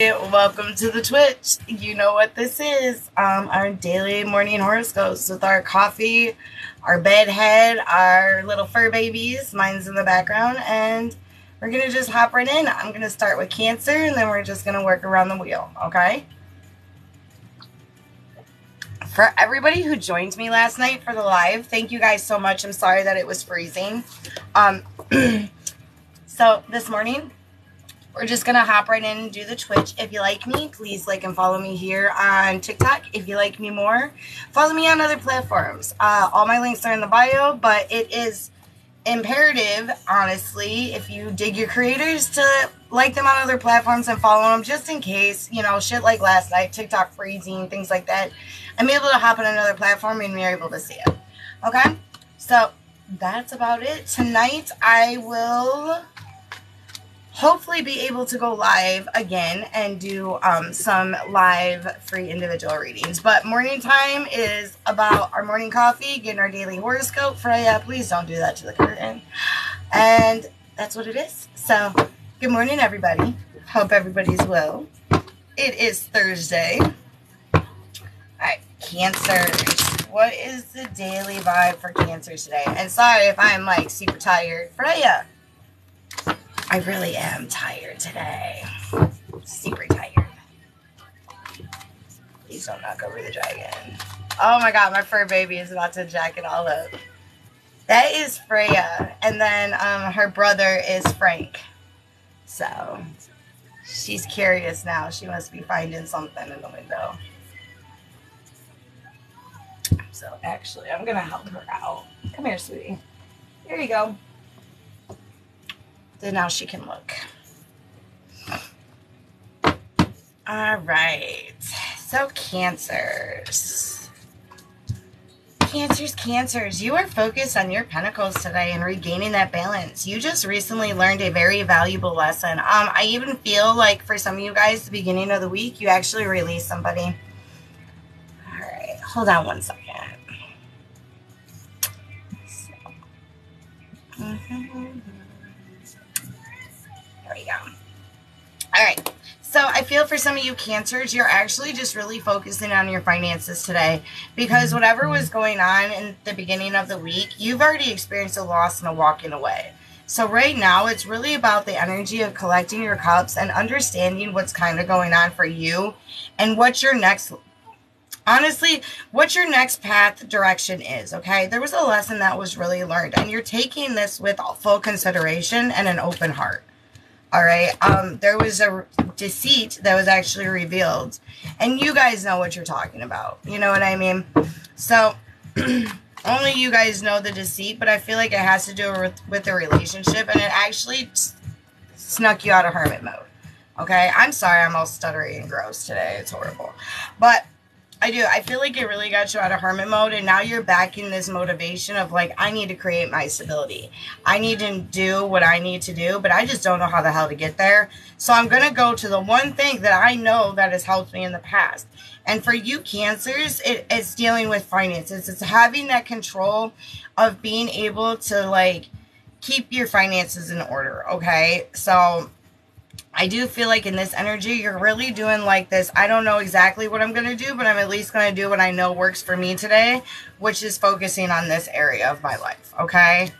Welcome to the Twitch. You know what this is. Our daily morning horoscopes with our coffee, our bed head, our little fur babies. Mine's in the background, and we're going to just hop right in. I'm going to start with Cancer, and then we're just going to work around the wheel, okay? For everybody who joined me last night for the live, thank you guys so much. I'm sorry that it was freezing. So this morning, we're just going to hop right in and do the Twitch. If you like me, please like and follow me here on TikTok. If you like me more, follow me on other platforms. All my links are in the bio, but it is imperative, honestly, if you dig your creators, to like them on other platforms and follow them just in case, you know, shit like last night, TikTok freezing, things like that. I'm able to hop on another platform and you're able to see it. Okay? So that's about it. Tonight, I will hopefully be able to go live again and do some live free individual readings. But morning time is about our morning coffee, getting our daily horoscope. Freya, please don't do that to the curtain. And that's what it is. So good morning, everybody. Hope everybody's well. It is Thursday. All right, Cancers. What is the daily vibe for Cancer today? And sorry if I'm like super tired. Freya, I really am tired today. Super tired. Please don't knock over the dragon. Oh my god, my fur baby is about to jack it all up. That is Freya. And then her brother is Frank. So she's curious now. She must be finding something in the window. So actually, I'm going to help her out. Come here, sweetie. Here you go. Then now she can look. All right. So Cancers. Cancers. You are focused on your pentacles today and regaining that balance. You just recently learned a very valuable lesson. I even feel like for some of you guys, the beginning of the week, you actually released somebody. All right. Hold on one second. There we go. All right. So I feel for some of you Cancers, you're actually just really focusing on your finances today because whatever was going on in the beginning of the week, you've already experienced a loss and a walking away. So right now, it's really about the energy of collecting your cups and understanding what's kind of going on for you and what your next, honestly, what your next path direction is, okay? There was a lesson that was really learned, and you're taking this with full consideration and an open heart. All right, there was a deceit that was actually revealed, and you guys know what you're talking about. You know what I mean? So only you guys know the deceit, but I feel like it has to do with the relationship, and it actually snuck you out of hermit mode. Okay, I'm sorry, I'm all stuttery and gross today. It's horrible, but I feel like it really got you out of hermit mode, and now you're back in this motivation of like, I need to create my stability. I need to do what I need to do, but I just don't know how the hell to get there. So I'm going to go to the one thing that I know that has helped me in the past. And for you Cancers, it's dealing with finances. It's having that control of being able to like keep your finances in order, okay? So I do feel like in this energy, you're really doing like this, I don't know exactly what I'm going to do, but I'm at least going to do what I know works for me today, which is focusing on this area of my life, okay?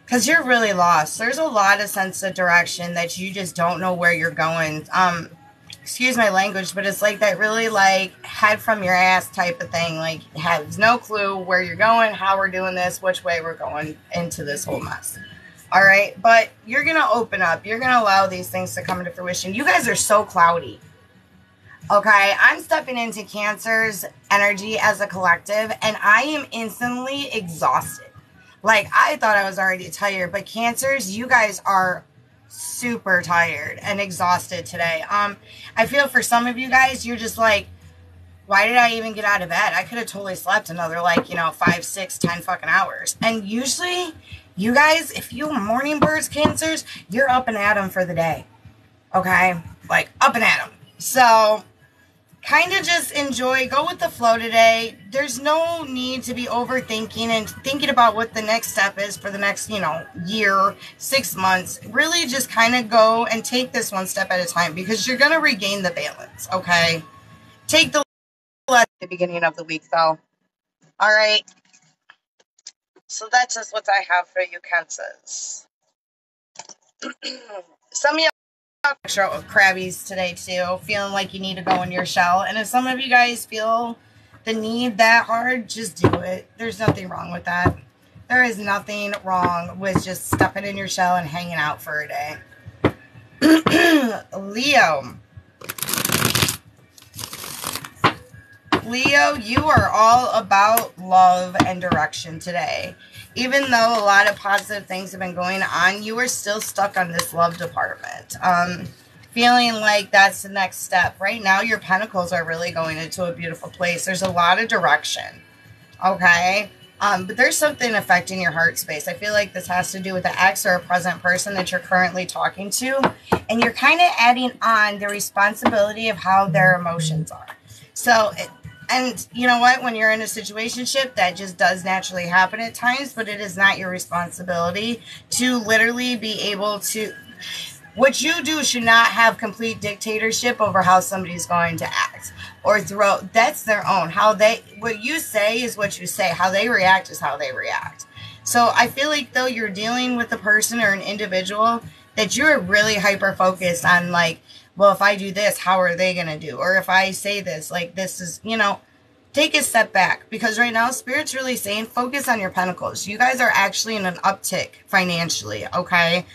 Because you're really lost. There's a lot of sense of direction that you just don't know where you're going. Excuse my language, but it's like that really like head from your ass type of thing. Like has no clue where you're going, how we're doing this, which way we're going into this whole mess. All right, but you're going to open up. You're going to allow these things to come into fruition. You guys are so cloudy. Okay, I'm stepping into Cancer's energy as a collective, and I am instantly exhausted. Like, I thought I was already tired, but Cancers, you guys are super tired and exhausted today. I feel for some of you guys, you're just like, why did I even get out of bed? I could have totally slept another, like, 5, 6, 10 fucking hours. And usually, you guys, if you morning birds, Cancers, you're up and at 'em for the day. Okay? Like, up and at 'em. So, kind of just enjoy, go with the flow today. There's no need to be overthinking and thinking about what the next step is for the next, year, 6 months. Really just kind of go and take this one step at a time, because you're going to regain the balance, okay? Take the at the beginning of the week, though. All right. So that's just what I have for you, Cancers. Some of you extra crabbies today too, feeling like you need to go in your shell. And if some of you guys feel the need that hard, just do it. There's nothing wrong with that. There is nothing wrong with just stepping in your shell and hanging out for a day. Leo, you are all about love and direction today. Even though a lot of positive things have been going on, you are still stuck on this love department. Feeling like that's the next step. Right now, your pentacles are really going into a beautiful place. There's a lot of direction. Okay? But there's something affecting your heart space. I feel like this has to do with an ex or a present person that you're currently talking to. And you're kind of adding on the responsibility of how their emotions are. So, and you know what? When you're in a situationship, that just does naturally happen at times, but it is not your responsibility to literally be able to... What you do should not have complete dictatorship over how somebody's going to act or throw. That's their own. What you say is what you say. How they react is how they react. So I feel like, though, you're dealing with a person or an individual that you're really hyper-focused on, like, well, if I do this, how are they going to do? Or if I say this, like, this is, take a step back. Because right now, Spirit's really saying, focus on your pentacles. You guys are actually in an uptick financially, okay?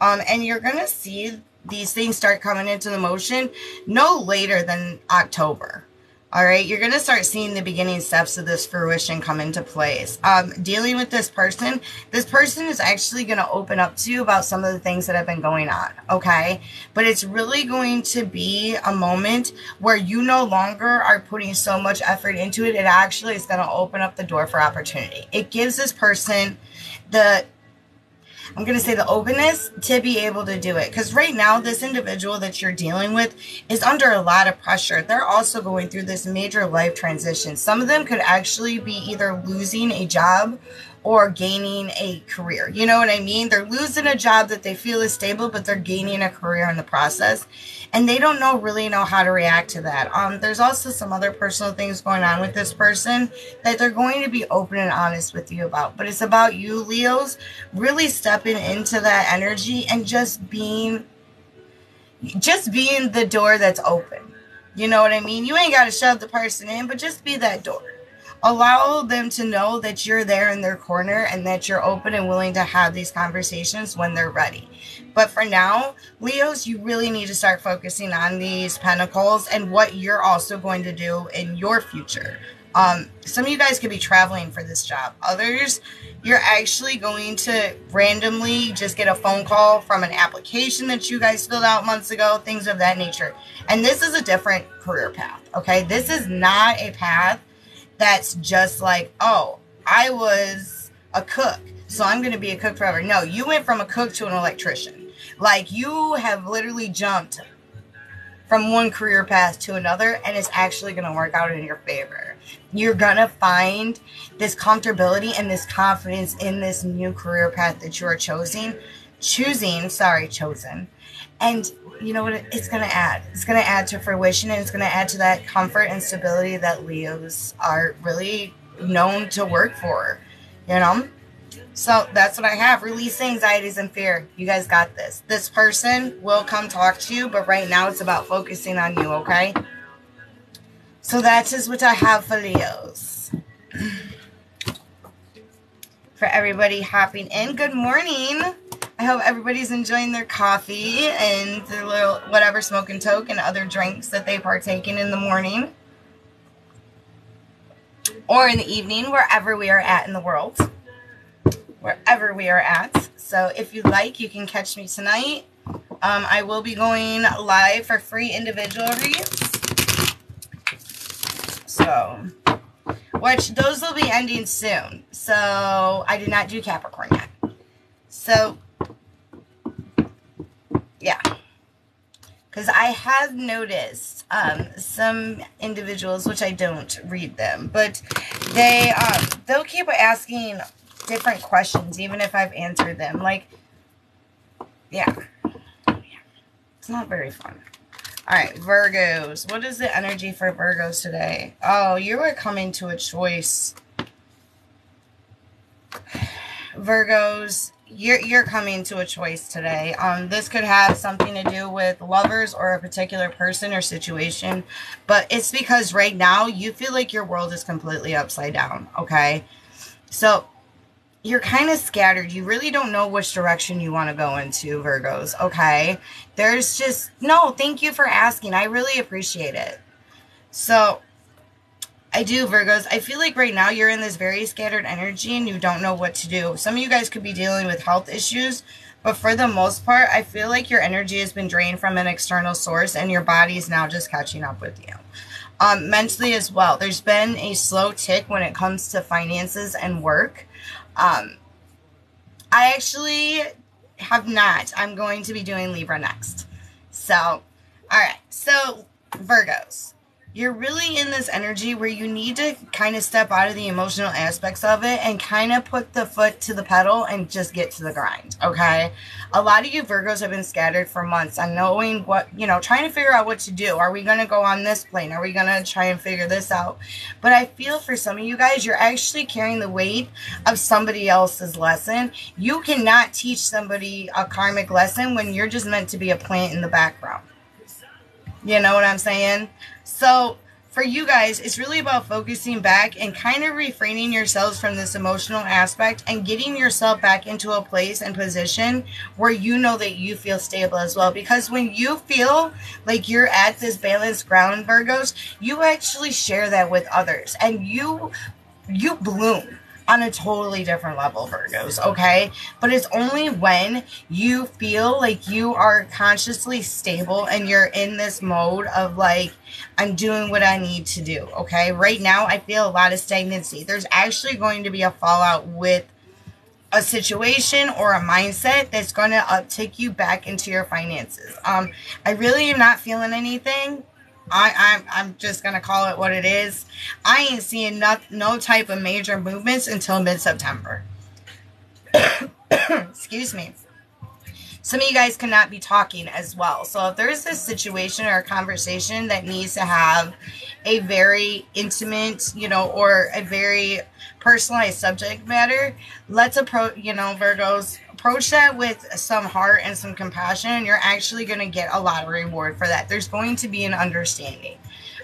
And you're going to see these things start coming into the motion no later than October. All right, you're going to start seeing the beginning steps of this fruition come into place. Dealing with this person is actually going to open up to you about some of the things that have been going on, okay? But it's really going to be a moment where you no longer are putting so much effort into it. It actually is going to open up the door for opportunity. It gives this person the openness to be able to do it. Because right now, this individual that you're dealing with is under a lot of pressure. They're also going through this major life transition. Some of them could actually be either losing a job or gaining a career. You know what I mean? They're losing a job that they feel is stable, but they're gaining a career in the process. And they don't really know how to react to that. There's also some other personal things going on with this person that they're going to be open and honest with you about. But it's about you, Leos, really stepping into that energy and just being the door that's open. You know what I mean? You ain't got to shove the person in, but just be that door. Allow them to know that you're there in their corner and that you're open and willing to have these conversations when they're ready. But for now, Leos, you really need to start focusing on these pentacles and what you're also going to do in your future. Some of you guys could be traveling for this job. Others, you're actually going to randomly just get a phone call from an application that you guys filled out months ago, things of that nature. And this is a different career path, okay? This is not a path that's just like, oh, I was a cook, so I'm going to be a cook forever. No, you went from a cook to an electrician. Like, you have literally jumped from one career path to another, and it's actually going to work out in your favor. You're going to find this comfortability and this confidence in this new career path that you are choosing. And you know what? It's going to add. It's going to add to fruition, and it's going to add to that comfort and stability that Leos are really known to work for, So that's what I have. Release anxieties and fear. You guys got this. This person will come talk to you, but right now it's about focusing on you, okay? So that is what I have for Leos. For everybody hopping in, good morning. I hope everybody's enjoying their coffee and their little whatever smoke and toke and other drinks that they partake in the morning. Or in the evening, wherever we are at in the world. Wherever we are at. So if you like, you can catch me tonight. I will be going live for free individual reads. So, which those will be ending soon. So I did not do Capricorn yet. So, yeah. because I have noticed some individuals, which I don't read them, but they'll keep asking different questions even if I've answered them. Like, yeah, it's not very fun. All right, Virgos. What is the energy for Virgos today? Oh, you are coming to a choice. Virgos, you're coming to a choice today. This could have something to do with lovers or a particular person or situation, but it's because right now you feel like your world is completely upside down, okay? So you're kind of scattered. You really don't know which direction you want to go into, Virgos, okay? There's just, no, thank you for asking. I really appreciate it. So, I do, Virgos. I feel like right now you're in this very scattered energy and you don't know what to do. Some of you guys could be dealing with health issues, but for the most part, I feel like your energy has been drained from an external source and your body is now just catching up with you. Mentally as well, there's been a slow tick when it comes to finances and work. I actually have not. I'm going to be doing Libra next. So, all right. So, Virgos, you're really in this energy where you need to kind of step out of the emotional aspects of it and kind of put the foot to the pedal and just get to the grind, okay? A lot of you Virgos have been scattered for months on knowing what, trying to figure out what to do. Are we going to go on this plane? Are we going to try and figure this out? But I feel for some of you guys, you're actually carrying the weight of somebody else's lesson. You cannot teach somebody a karmic lesson when you're just meant to be a plant in the background. You know what I'm saying? So for you guys, it's really about focusing back and kind of refraining yourselves from this emotional aspect and getting yourself back into a place and position where you know that you feel stable as well. Because when you feel like you're at this balanced ground, Virgos, you actually share that with others and you bloom on a totally different level, Virgos, okay? But it's only when you feel like you are consciously stable and you're in this mode of like, I'm doing what I need to do, okay? Right now, I feel a lot of stagnancy. There's actually going to be a fallout with a situation or a mindset that's going to uptick you back into your finances. I really am not feeling anything. I'm just going to call it what it is. I ain't seeing no type of major movements until mid-September. Excuse me. Some of you guys cannot be talking as well. So if there's a situation or a conversation that needs to have a very intimate, or a very personalized subject matter, let's approach, Virgos, approach that with some heart and some compassion, and you're actually going to get a lot of reward for that. There's going to be an understanding.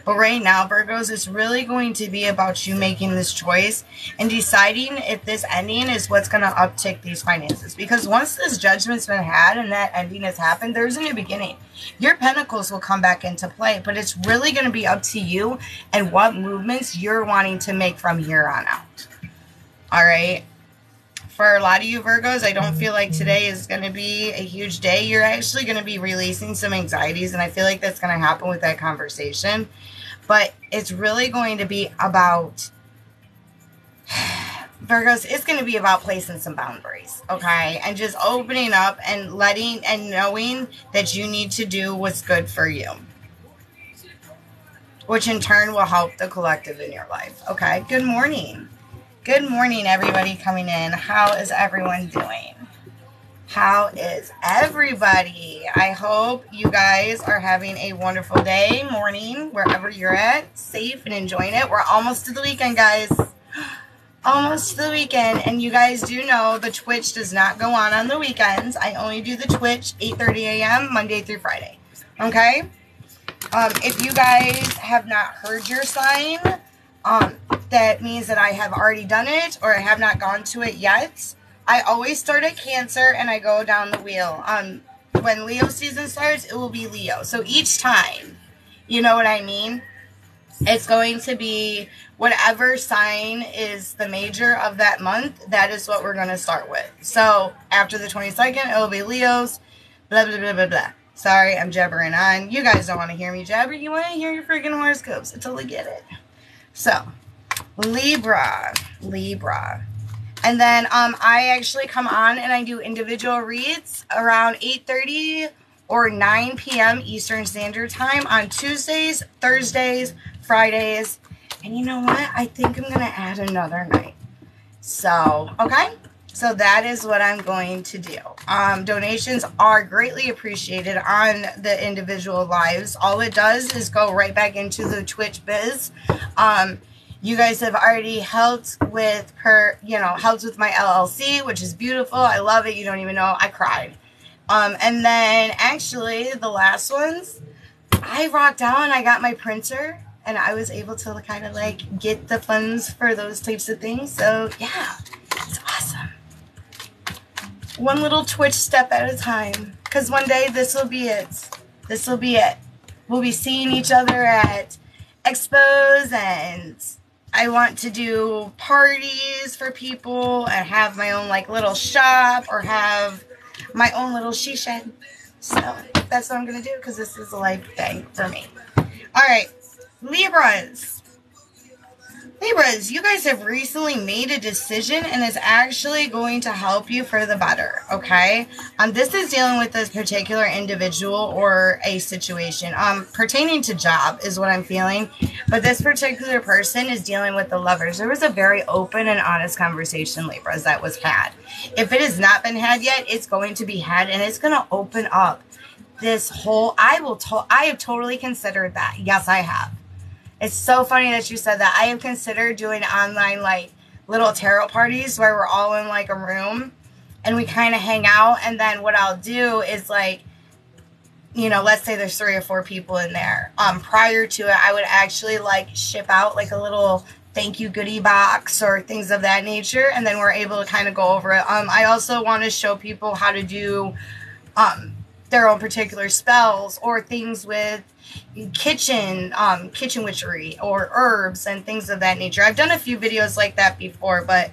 But right now, Virgos, it's really going to be about you making this choice and deciding if this ending is what's going to uptick these finances. Because once this judgment's been had and that ending has happened, there's a new beginning. Your pentacles will come back into play, but it's really going to be up to you and what movements you're wanting to make from here on out. All right? For a lot of you Virgos, I don't feel like today is going to be a huge day. You're actually going to be releasing some anxieties, and I feel like that's going to happen with that conversation. But it's really going to be about, Virgos, it's going to be about placing some boundaries, okay? And just opening up and letting and knowing that you need to do what's good for you, which in turn will help the collective in your life, okay? Good morning. Good morning, everybody coming in. How is everyone doing? How is everybody? I hope you guys are having a wonderful day, morning, wherever you're at, safe and enjoying it. We're almost to the weekend, guys. Almost to the weekend. And you guys do know the Twitch does not go on the weekends. I only do the Twitch 8:30 a.m. Monday through Friday. Okay? If you guys have not heard your sign, that means that I have already done it or I have not gone to it yet. I always start at Cancer and I go down the wheel. When Leo season starts, it will be Leo. So each time, you know what I mean? It's going to be whatever sign is the major of that month. That is what we're going to start with. So after the 22nd, it will be Leo's, blah, blah, blah, blah, blah. Sorry, I'm jabbering on. You guys don't want to hear me jabber. You want to hear your freaking horoscopes. I totally get it. So, Libra. And then I actually come on and I do individual reads around 8:30 or 9 p.m. Eastern Standard Time on Tuesdays, Thursdays, Fridays. And you know what? I think I'm going to add another night. So, okay. So that is what I'm going to do. Donations are greatly appreciated on the individual lives. All it does is go right back into the Twitch biz. You guys have already helped with helped with my LLC, which is beautiful. I love it. You don't even know. I cried. And then actually the last ones, I rocked out and I got my printer and I was able to kind of like get the funds for those types of things. So yeah, it's awesome. One little Twitch step at a time. Because one day this will be it. This will be it. We'll be seeing each other at expos, and I want to do parties for people and have my own like little shop or have my own little she shed. So that's what I'm going to do because this is a life thing for me. Alright, Libras. Libras, you guys have recently made a decision and it's actually going to help you for the better, okay? This is dealing with this particular individual or a situation. Pertaining to job is what I'm feeling, but this particular person is dealing with the Lovers. There was a very open and honest conversation, Libras, that was had. If it has not been had yet, it's going to be had, and it's going to open up this whole, I have totally considered that. Yes, I have. It's so funny that you said that. I have considered doing online like little tarot parties where we're all in like a room and we kind of hang out. And then what I'll do is like, you know, let's say there's 3 or 4 people in there. Prior to it, I would actually like ship out like a little thank you goodie box or things of that nature. And then we're able to kind of go over it. I also want to show people how to do their own particular spells or things with kitchen witchery or herbs and things of that nature. I've done a few videos like that before, but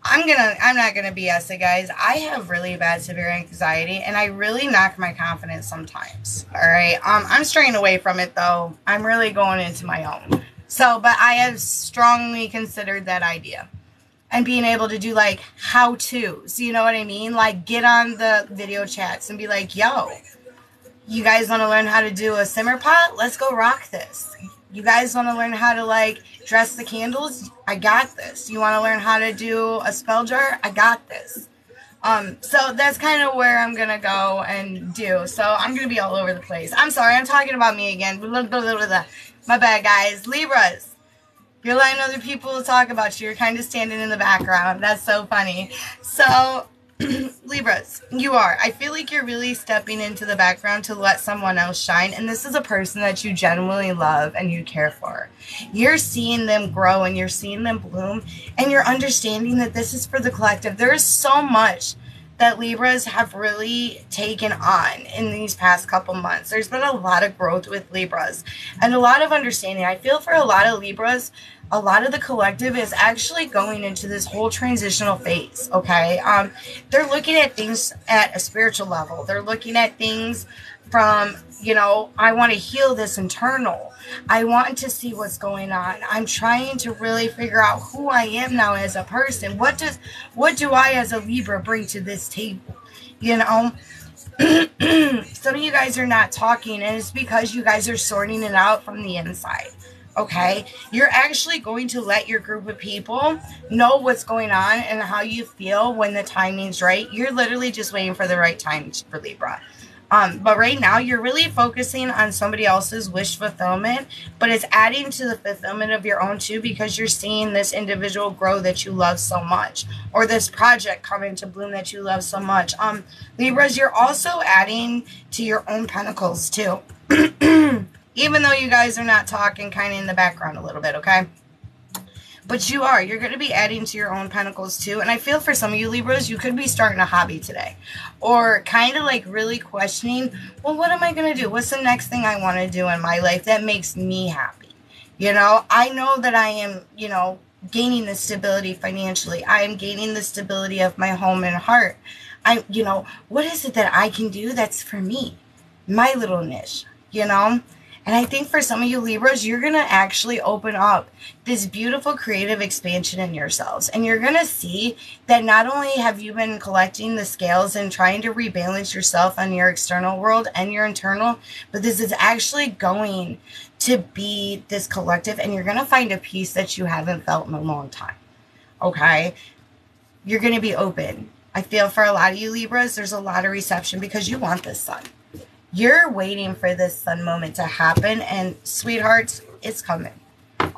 I'm not gonna BS it, guys. I have really bad severe anxiety and I really knock my confidence sometimes. All right. I'm straying away from it though. I'm really going into my own. So, but I have strongly considered that idea. And being able to do like how-tos, you know what I mean? Like get on the video chats and be like, yo, you guys want to learn how to do a simmer pot? Let's go rock this. You guys want to learn how to like dress the candles? I got this. You want to learn how to do a spell jar? I got this. So that's kind of where I'm going to go and do. So I'm going to be all over the place. I'm sorry. I'm talking about me again. My bad, guys. Libras. You're letting other people talk about you. You're kind of standing in the background. That's so funny. So, Libras, you are. I feel like you're really stepping into the background to let someone else shine. And this is a person that you genuinely love and you care for. You're seeing them grow and you're seeing them bloom. And you're understanding that this is for the collective. There is so much that Libras have really taken on in these past couple months. There's been a lot of growth with Libras and a lot of understanding. I feel for a lot of Libras, a lot of the collective is actually going into this whole transitional phase, okay? They're looking at things at a spiritual level. They're looking at things from, you know, I want to heal this internal. I want to see what's going on. I'm trying to really figure out who I am now as a person. What do I as a Libra bring to this table? You know, some of you guys are not talking, and it's because you guys are sorting it out from the inside. Okay, you're actually going to let your group of people know what's going on and how you feel when the timing's right. You're literally just waiting for the right time for Libra. But right now, you're really focusing on somebody else's wish fulfillment, but it's adding to the fulfillment of your own too, because you're seeing this individual grow that you love so much, or this project come into bloom that you love so much. Libras, you're also adding to your own pentacles too. Even though you guys are not talking, kind of in the background a little bit, okay? But you are. You're going to be adding to your own pentacles too. And I feel for some of you Libras, you could be starting a hobby today. Or kind of like really questioning, well, what am I going to do? What's the next thing I want to do in my life that makes me happy? You know, I know that I am, you know, gaining the stability financially. I am gaining the stability of my home and heart. You know, what is it that I can do that's for me? My little niche, you know? And I think for some of you Libras, you're going to actually open up this beautiful creative expansion in yourselves. And you're going to see that not only have you been collecting the scales and trying to rebalance yourself on your external world and your internal, but this is actually going to be this collective, and you're going to find a peace that you haven't felt in a long time. Okay? You're going to be open. I feel for a lot of you Libras, there's a lot of reception because you want this sun. You're waiting for this sun moment to happen, and sweethearts, it's coming.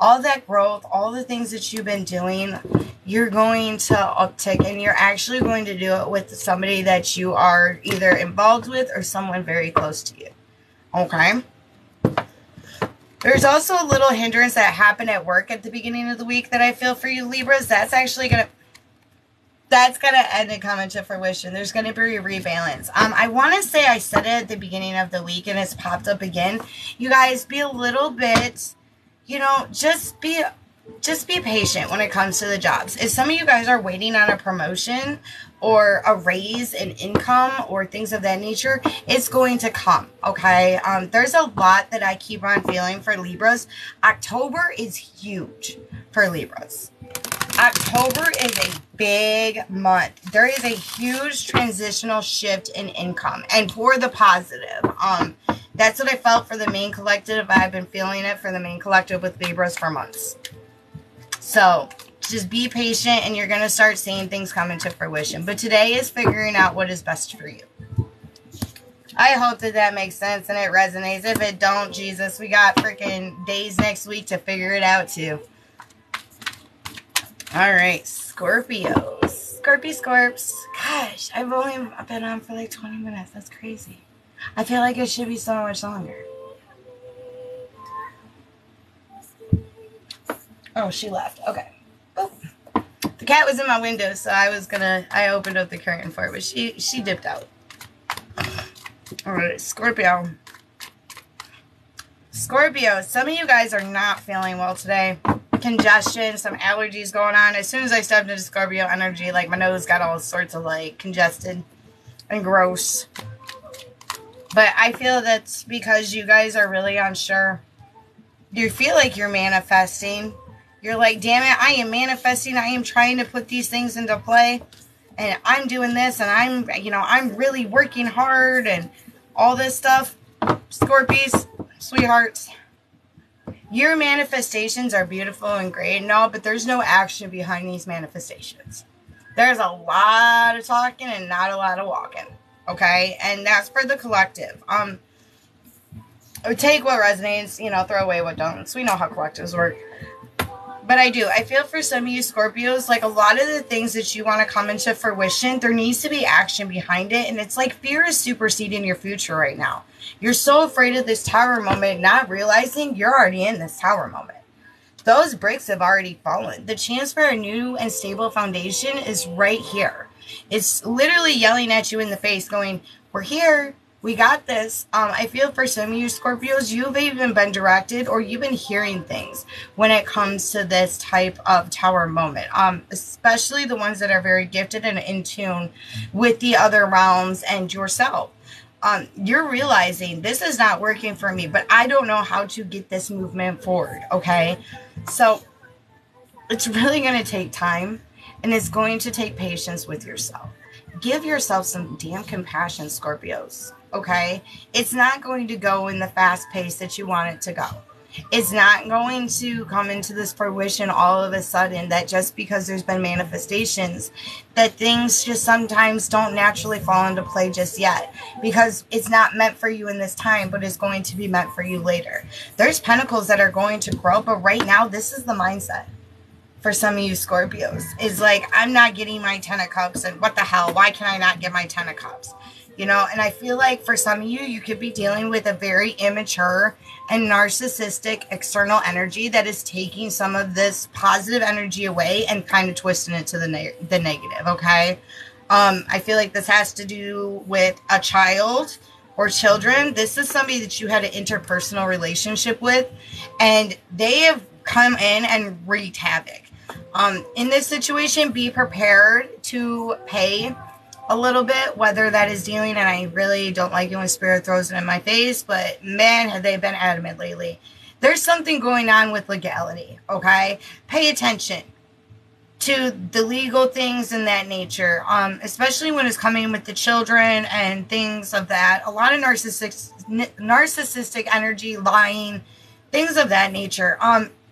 All that growth, all the things that you've been doing, you're going to uptick, and you're actually going to do it with somebody that you are either involved with or someone very close to you. Okay? There's also a little hindrance that happened at work at the beginning of the week that I feel for you Libras. That's actually going to end and come into fruition. There's going to be a rebalance. I want to say I said it at the beginning of the week and it's popped up again. You guys, be a little bit, you know, just be patient when it comes to the jobs. If some of you guys are waiting on a promotion or a raise in income or things of that nature, it's going to come, okay? There's a lot that I keep on feeling for Libras. October is huge for Libras. October is a big month. There is a huge transitional shift in income, and for the positive. That's what I felt for the main collective. I've been feeling it for the main collective with Libras for months. So just be patient, and you're going to start seeing things come into fruition. But today is figuring out what is best for you. I hope that makes sense and it resonates. If it don't, Jesus, we got freaking days next week to figure it out too. All right, Scorpios. Scorps. Gosh, I've only been on for like 20 minutes. That's crazy. I feel like it should be so much longer. Oh, she left. Okay. Oh. The cat was in my window, so I opened up the curtain for her, but she dipped out. All right, Scorpio. Scorpio, some of you guys are not feeling well today. Congestion, some allergies going on. As soon as I stepped into Scorpio energy, like my nose got all sorts of like congested and gross. But I feel that's because you guys are really unsure. You feel like you're manifesting. You're like, damn it, I am manifesting. I am trying to put these things into play. And I'm doing this, and I'm really working hard and all this stuff. Scorpies, sweethearts. Your manifestations are beautiful and great and all, but there's no action behind these manifestations. There's a lot of talking and not a lot of walking. Okay? And that's for the collective. Take what resonates, throw away what don't. We know how collectives work. But I feel for some of you Scorpios, like a lot of the things that you want to come into fruition, there needs to be action behind it. And it's like fear is superseding your future right now. You're so afraid of this tower moment, not realizing you're already in this tower moment. Those bricks have already fallen. The chance for a new and stable foundation is right here. It's literally yelling at you in the face going, we're here. We got this. I feel for some of you Scorpios, you've even been directed or you've been hearing things when it comes to this type of tower moment. Especially the ones that are very gifted and in tune with the other realms and yourself. You're realizing this is not working for me, but I don't know how to get this movement forward. Okay. So it's really going to take time, and it's going to take patience with yourself. Give yourself some damn compassion, Scorpios. Okay? It's not going to go in the fast pace that you want it to go. It's not going to come into this fruition all of a sudden that just because there's been manifestations that things just sometimes don't naturally fall into play just yet because it's not meant for you in this time, but it's going to be meant for you later. There's pentacles that are going to grow, but right now this is the mindset for some of you Scorpios. Is like, I'm not getting my 10 of cups, and what the hell, why can I not get my 10 of cups? And I feel like for some of you, you could be dealing with a very immature and narcissistic external energy that is taking some of this positive energy away and kind of twisting it to the negative, okay? I feel like this has to do with a child or children. This is somebody that you had an interpersonal relationship with, and they have come in and wreaked havoc. In this situation, be prepared to pay a little bit, whether that is dealing, and I really don't like it when Spirit throws it in my face, but man, have they been adamant lately. There's something going on with legality, okay? Pay attention to the legal things in that nature, especially when it's coming with the children and things of that. A lot of narcissistic energy, lying, things of that nature.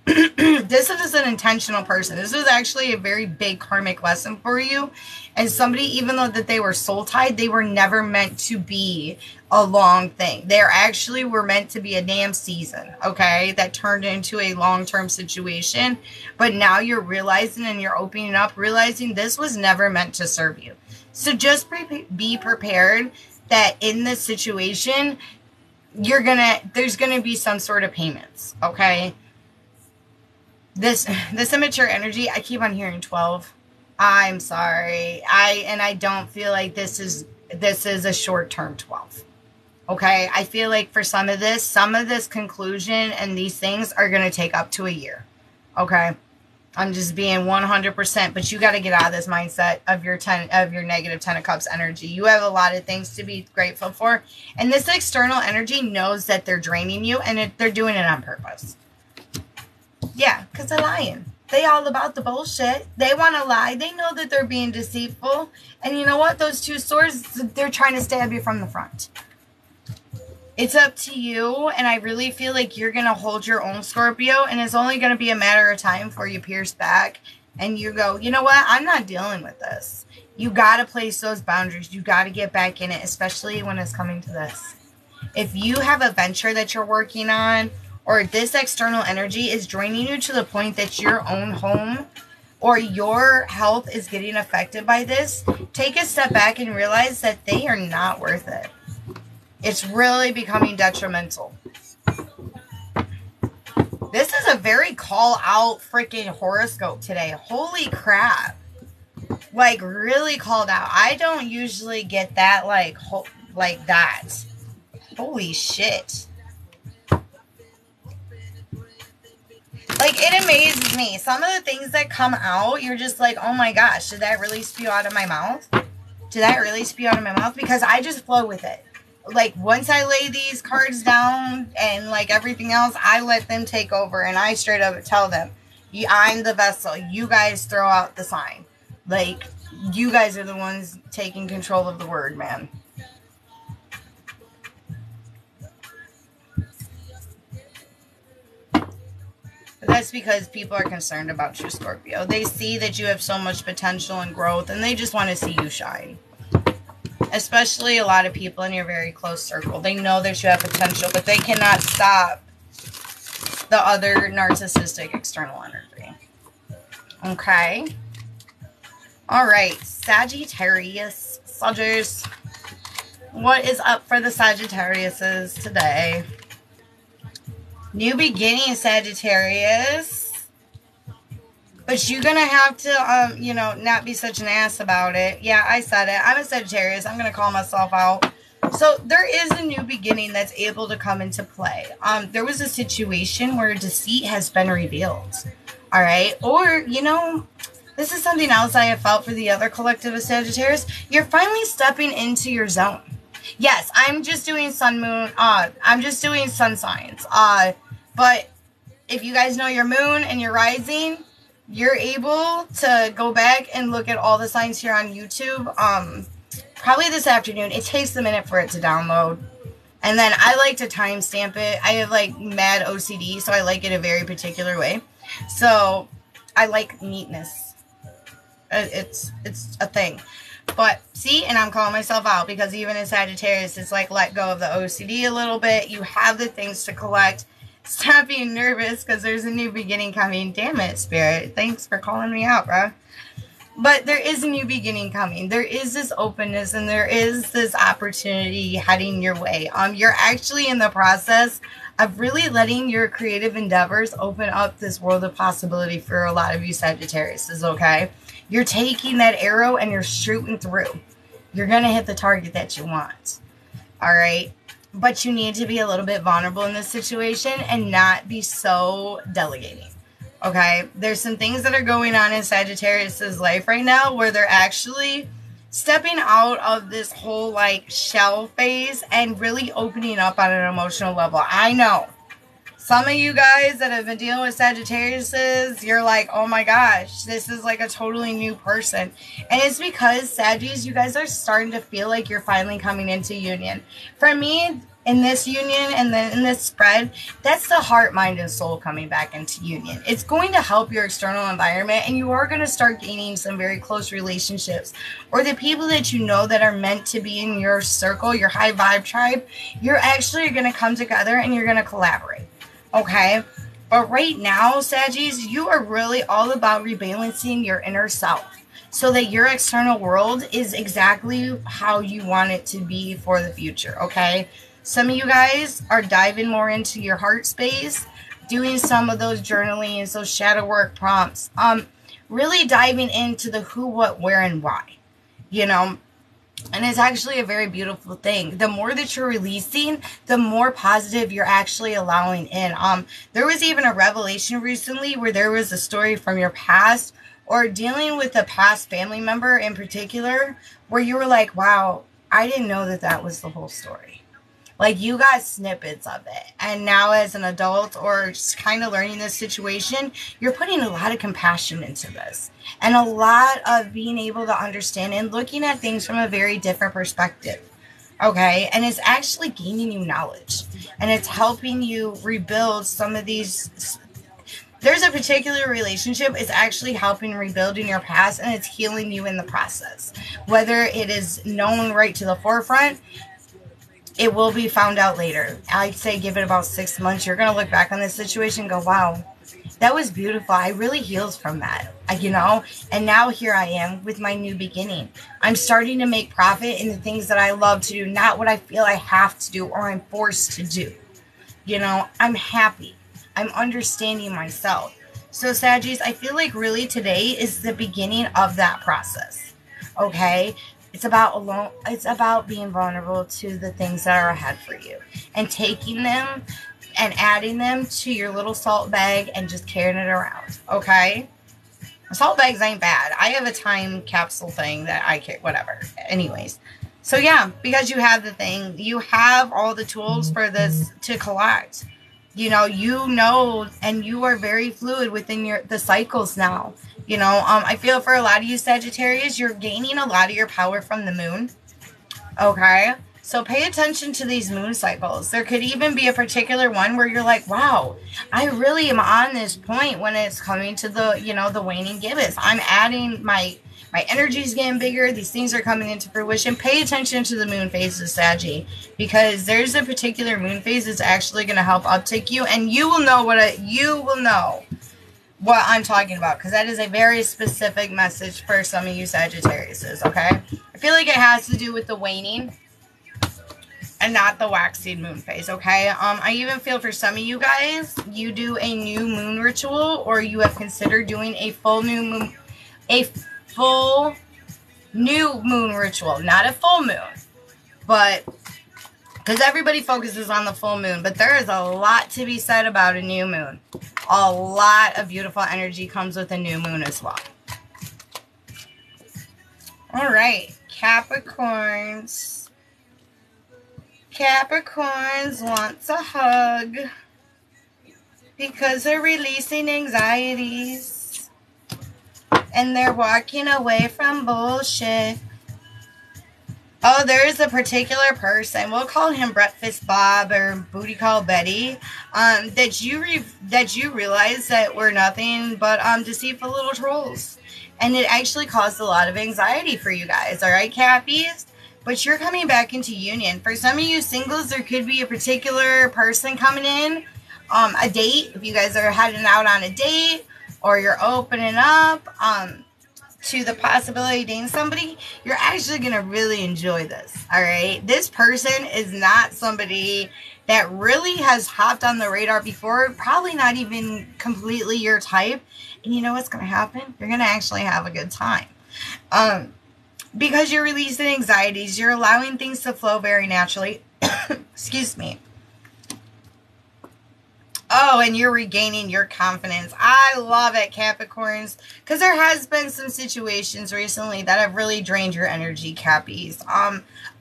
This is an intentional person. This was actually a very big karmic lesson for you. And somebody, even though that they were soul tied, they were never meant to be a long thing. They actually were meant to be a damn season, okay? That turned into a long-term situation. But now you're realizing and you're opening up, realizing this was never meant to serve you. So just be prepared that in this situation, there's gonna be some sort of payments, okay? This immature energy, I keep on hearing 12. I'm sorry. I don't feel like this is a short-term 12. Okay? I feel like for some of this conclusion and these things are going to take up to a year. Okay? I'm just being 100%, but you got to get out of this mindset of your negative 10 of cups energy. You have a lot of things to be grateful for, and this external energy knows that they're draining you, and they're doing it on purpose. Yeah, because they're lying. They all about the bullshit. They want to lie. They know that they're being deceitful. And you know what? Those two swords, they're trying to stab you from the front. It's up to you. And I really feel like you're going to hold your own, Scorpio. And it's only going to be a matter of time before you pierce back. And you go, you know what? I'm not dealing with this. You got to place those boundaries. You got to get back in it, especially when it's coming to this. If you have a venture that you're working on, or this external energy is draining you to the point that your own home or your health is getting affected by this, take a step back and realize that they are not worth it. It's really becoming detrimental. This is a very call out freaking horoscope today. Holy crap. Like, really called out. I don't usually get that like that. Holy shit. Like, it amazes me. Some of the things that come out, you're just like, oh my gosh, did that really spew out of my mouth? Did that really spew out of my mouth? Because I just flow with it. Like, once I lay these cards down and, like, everything else, I let them take over. And I straight up tell them, I'm the vessel. You guys throw out the sign. Like, you guys are the ones taking control of the word, man. But that's because people are concerned about you, Scorpio. They see that you have so much potential and growth, and they just want to see you shine. Especially a lot of people in your very close circle. They know that you have potential, but they cannot stop the other narcissistic external energy. Okay. All right. Sagittarius. Sagittarius. What is up for the Sagittariuses today? New beginning, Sagittarius. But you're going to have to, you know, not be such an ass about it. Yeah, I said it. I'm a Sagittarius. I'm going to call myself out. So there is a new beginning that's able to come into play. There was a situation where deceit has been revealed. All right. Or, you know, this is something else I have felt for the other collective of Sagittarius. You're finally stepping into your zone. Yes, I'm just doing sun, moon. I'm just doing sun signs. But if you guys know your moon and your rising, you're able to go back and look at all the signs here on YouTube. Probably this afternoon. It takes a minute for it to download. And then I like to timestamp it. I have like mad OCD, so I like it a very particular way. So I like neatness. It's a thing. But see, and I'm calling myself out because even in Sagittarius, it's like let go of the OCD a little bit. You have the things to collect. Stop being nervous because there's a new beginning coming. Damn it, Spirit. Thanks for calling me out, bro. But there is a new beginning coming. There is this openness and there is this opportunity heading your way. You're actually in the process of really letting your creative endeavors open up this world of possibility for a lot of you Sagittarius, okay? You're taking that arrow and you're shooting through. You're going to hit the target that you want. All right? But you need to be a little bit vulnerable in this situation and not be so delegating. Okay? There's some things that are going on in Sagittarius' life right now where they're actually stepping out of this whole like shell phase and really opening up on an emotional level. I know some of you guys that have been dealing with Sagittariuses, you're like, oh my gosh, this is like a totally new person. And it's because Saggies, you guys are starting to feel like you're finally coming into union. For me, in this union and then in this spread, that's the heart, mind, and soul coming back into union. It's going to help your external environment, and you are going to start gaining some very close relationships. Or the people that you know that are meant to be in your circle, your high vibe tribe, you're actually going to come together and you're going to collaborate. Okay? But right now, Saggies, you are really all about rebalancing your inner self so that your external world is exactly how you want it to be for the future. Okay? Some of you guys are diving more into your heart space, doing some of those journaling and those shadow work prompts. Really diving into the who, what, where, and why. You know? And it's actually a very beautiful thing. The more that you're releasing, the more positive you're actually allowing in. There was even a revelation recently where there was a story from your past or dealing with a past family member in particular where you were like, wow, I didn't know that that was the whole story. Like, you got snippets of it. And now as an adult or just kind of learning this situation, you're putting a lot of compassion into this. And a lot of being able to understand and looking at things from a very different perspective. Okay? And it's actually gaining you knowledge. And it's helping you rebuild some of these. There's a particular relationship. It's actually helping rebuild in your past. And it's healing you in the process. Whether it is known right to the forefront, it will be found out later. I'd say give it about 6 months. You're going to look back on this situation and go, wow, that was beautiful. I really healed from that, you know? And now here I am with my new beginning. I'm starting to make profit in the things that I love to do, not what I feel I have to do or I'm forced to do. You know, I'm happy. I'm understanding myself. So, Saggies, I feel like really today is the beginning of that process. Okay? It's about being vulnerable to the things that are ahead for you and taking them and adding them to your little salt bag and just carrying it around. Okay? Salt bags ain't bad. I have a time capsule thing that I carry, whatever. Anyways. So yeah, because you have the thing, you have all the tools for this to collect. You know, and you are very fluid within the cycles now. You know, I feel for a lot of you Sagittarius, you're gaining a lot of your power from the moon. Okay? So pay attention to these moon cycles. There could even be a particular one where you're like, wow, I really am on this point when it's coming to the, you know, the waning gibbous. I'm adding my energy's getting bigger. These things are coming into fruition. Pay attention to the moon phases, Saggy, because there's a particular moon phase that's actually going to help uptick you, and you will know what I'm talking about, because that is a very specific message for some of you Sagittariuses, okay? I feel like it has to do with the waning and not the waxing moon phase, okay? I even feel for some of you guys, you do a new moon ritual, or you have considered doing a full new moon ritual, not a full moon, but because everybody focuses on the full moon, but there is a lot to be said about a new moon. A lot of beautiful energy comes with a new moon as well. All right, Capricorns. Capricorns wants a hug because they're releasing anxieties and they're walking away from bullshit. Oh, there's a particular person, we'll call him Breakfast Bob or Booty Call Betty, that you realize that we're nothing but deceitful little trolls. And it actually caused a lot of anxiety for you guys, all right, Cappies? But you're coming back into union. For some of you singles, there could be a particular person coming in, a date, if you guys are heading out on a date, or you're opening up, to the possibility of dating somebody, you're actually going to really enjoy this, all right? This person is not somebody that really has hopped on the radar before, probably not even completely your type, and you know what's going to happen? You're going to actually have a good time. Because you're releasing anxieties, you're allowing things to flow very naturally. Excuse me. Oh, and you're regaining your confidence. I love it, Capricorns, because there has been some situations recently that have really drained your energy, Cappies.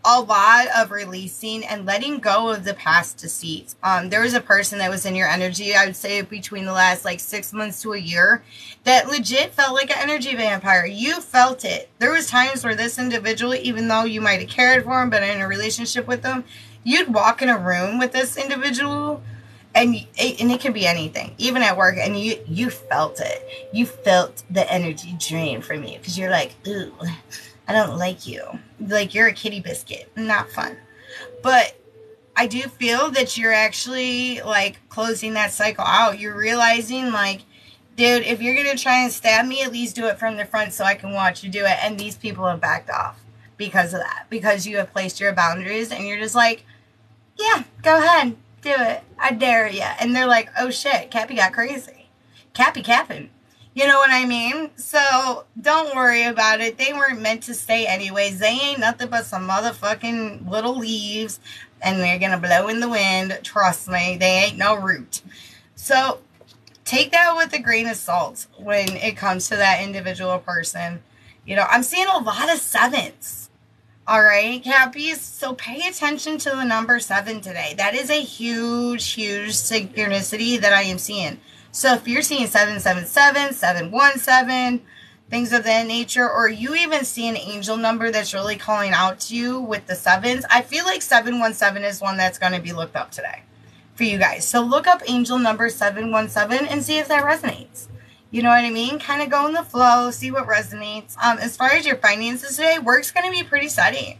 A lot of releasing and letting go of the past deceits. There was a person that was in your energy, I would say between the last like 6 months to a year, that legit felt like an energy vampire. You felt it. There was times where this individual, even though you might have cared for him, but in a relationship with them, you'd walk in a room with this individual, and it can be anything, even at work, and you felt it. You felt the energy drain from you because you're like, ooh, I don't like you. Like you're a kitty biscuit. Not fun. But I do feel that you're actually like closing that cycle out. You're realizing like, dude, if you're going to try and stab me, at least do it from the front so I can watch you do it. And these people have backed off because of that. Because you have placed your boundaries and you're just like, yeah, go ahead. Do it. I dare you. And they're like, oh shit, Cappy got crazy. Cappy capping. You know what I mean? So don't worry about it. They weren't meant to stay anyways. They ain't nothing but some motherfucking little leaves and they're going to blow in the wind. Trust me, they ain't no root. So take that with a grain of salt when it comes to that individual person. You know, I'm seeing a lot of sevens. All right, Cappies, so pay attention to the number 7 today. That is a huge, huge synchronicity that I am seeing. So if you're seeing 777, 717, things of that nature, or you even see an angel number that's really calling out to you with the 7s, I feel like 717 is one that's going to be looked up today for you guys. So look up angel number 717 and see if that resonates. You know what I mean? Kind of go in the flow, see what resonates. As far as your finances today, work's going to be pretty steady.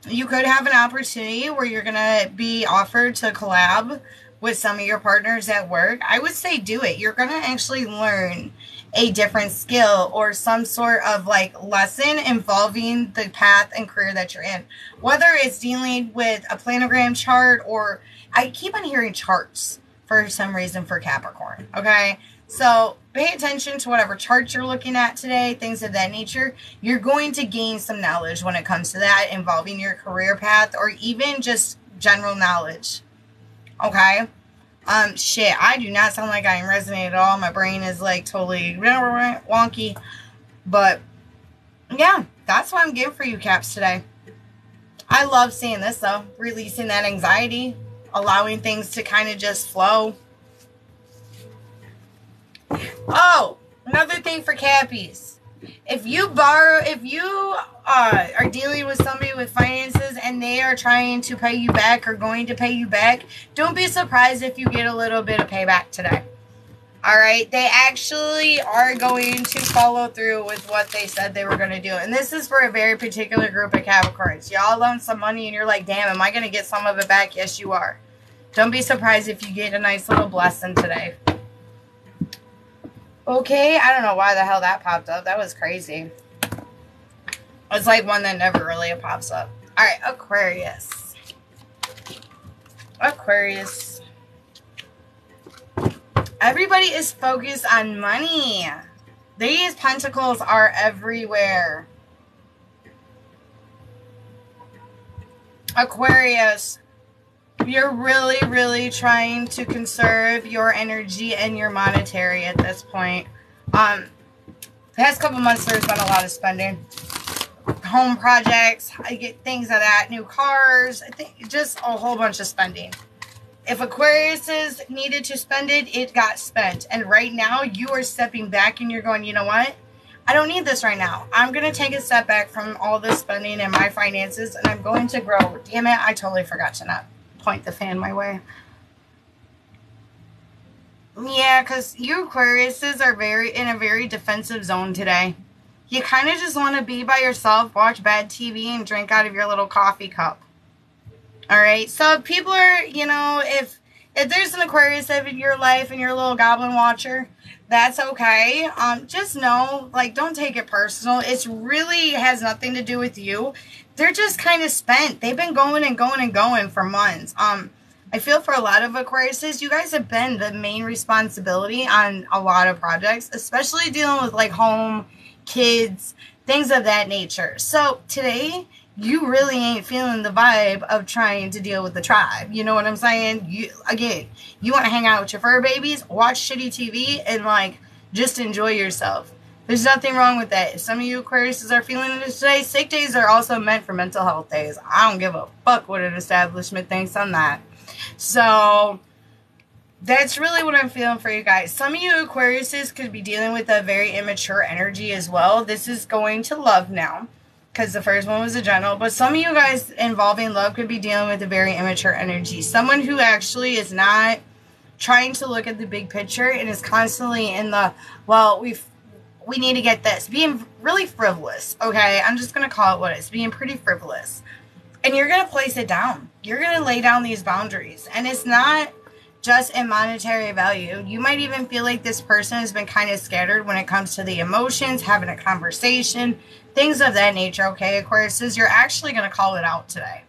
You could have an opportunity where you're going to be offered to collab with some of your partners at work. I would say do it. You're going to actually learn a different skill or some sort of like lesson involving the path and career that you're in. Whether it's dealing with a planogram chart or I keep on hearing charts for some reason for Capricorn. Okay. So pay attention to whatever charts you're looking at today, things of that nature. You're going to gain some knowledge when it comes to that involving your career path or even just general knowledge. Okay. Shit, I do not sound like I am resonating at all. My brain is like totally wonky. But yeah, that's what I'm getting for you, Caps, today. I love seeing this though. Releasing that anxiety, allowing things to kind of just flow. Oh, another thing for Cappies. If you are dealing with somebody with finances and they are trying to pay you back or going to pay you back, don't be surprised if you get a little bit of payback today. All right? They actually are going to follow through with what they said they were going to do. And this is for a very particular group of Capricorns. Y'all loan some money and you're like, damn, am I going to get some of it back? Yes, you are. Don't be surprised if you get a nice little blessing today. Okay, I don't know why the hell that popped up. That was crazy. It's like one that never really pops up. All right, Aquarius. Aquarius. Everybody is focused on money. These pentacles are everywhere. Aquarius. You're really, really trying to conserve your energy and your monetary at this point. The past couple months, there's been a lot of spending. Home projects, I get things of that, new cars, I think just a whole bunch of spending. If Aquarius needed to spend it, it got spent. And right now, you are stepping back and you're going, you know what? I don't need this right now. I'm going to take a step back from all this spending and my finances, and I'm going to grow. Damn it, I totally forgot to not point the fan my way. Yeah, because you Aquariuses are in a very defensive zone today. You kind of just want to be by yourself, watch bad TV, and drink out of your little coffee cup. Alright, so people are, you know, if there's an Aquarius in your life and you're a little goblin watcher, that's okay. Just know, like, don't take it personal. It's really has nothing to do with you. They're just kind of spent. They've been going and going and going for months. I feel for a lot of Aquariuses, you guys have been the main responsibility on a lot of projects, especially dealing with like home, kids, things of that nature. So today, you really ain't feeling the vibe of trying to deal with the tribe. You know what I'm saying? You want to hang out with your fur babies, watch shitty TV, and like just enjoy yourself. There's nothing wrong with that. Some of you Aquariuses are feeling it today. Sick days are also meant for mental health days. I don't give a fuck what an establishment thinks on that. So that's really what I'm feeling for you guys. Some of you Aquariuses could be dealing with a very immature energy as well. This is going to love now, because the first one was a general. But some of you guys involving love could be dealing with a very immature energy. Someone who actually is not trying to look at the big picture and is constantly in the, well, we need to get this. Being really frivolous, okay? I'm just going to call it what it is. Being pretty frivolous. And you're going to place it down. You're going to lay down these boundaries. And it's not just in monetary value. You might even feel like this person has been kind of scattered when it comes to the emotions, having a conversation, things of that nature, okay, Aquarius? You're actually going to call it out today.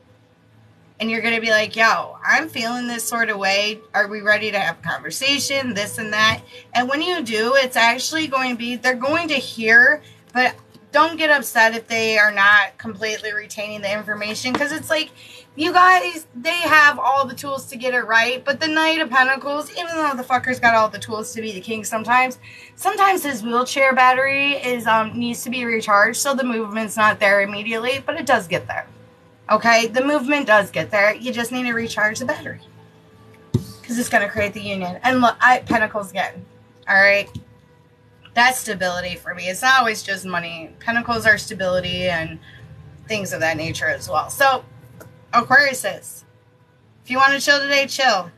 And you're going to be like, yo, I'm feeling this sort of way. Are we ready to have a conversation? This and that. And when you do, it's actually going to be, they're going to hear, but don't get upset if they are not completely retaining the information. Because it's like, you guys, they have all the tools to get it right. But the Knight of Pentacles, even though the fucker's got all the tools to be the king sometimes his wheelchair battery is needs to be recharged. So the movement's not there immediately, but it does get there. Okay, the movement does get there. You just need to recharge the battery. Because it's going to create the union. And look, Pentacles again. Alright? That's stability for me. It's not always just money. Pentacles are stability and things of that nature as well. So, Aquarius, if you want to chill today, chill.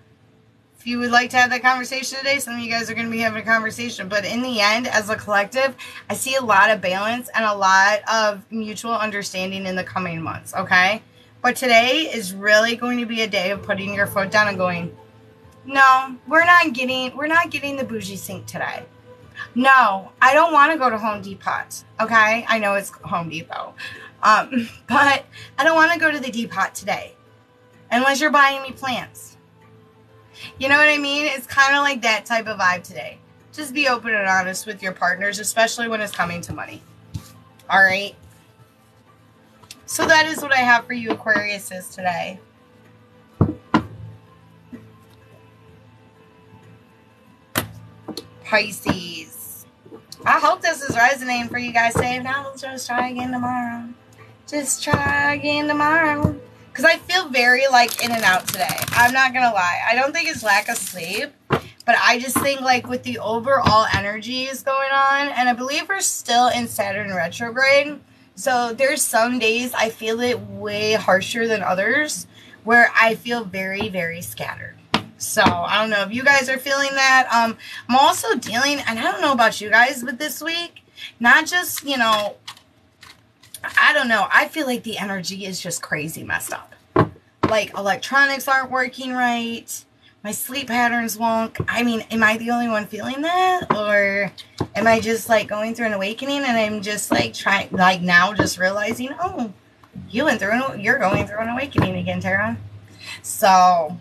If you would like to have that conversation today, some of you guys are going to be having a conversation. But in the end, as a collective, I see a lot of balance and a lot of mutual understanding in the coming months, okay? But today is really going to be a day of putting your foot down and going, no, we're not getting the bougie sink today. No, I don't want to go to Home Depot, okay? I know it's Home Depot. But I don't want to go to the Depot today. Unless you're buying me plants. You know what I mean? It's kind of like that type of vibe today. Just be open and honest with your partners, especially when it's coming to money. Alright? So that is what I have for you, Aquariuses, today. Pisces. I hope this is resonating for you guys. Say, now just try again tomorrow. Just try again tomorrow. Because I feel very, like, in and out today. I'm not going to lie. I don't think it's lack of sleep. But I just think, like, with the overall energies going on. And I believe we're still in Saturn retrograde. So there's some days I feel it way harsher than others. Where I feel very, very scattered. So, I don't know if you guys are feeling that. I'm also dealing, and I don't know about you guys, but this week, not just, you know, I don't know. I feel like the energy is just crazy messed up. Like, electronics aren't working right. My sleep patterns wonk. I mean, am I the only one feeling that? Or am I just, like, going through an awakening and I'm just, like, trying, like, now just realizing, oh, you're going through an awakening again, Tara. So,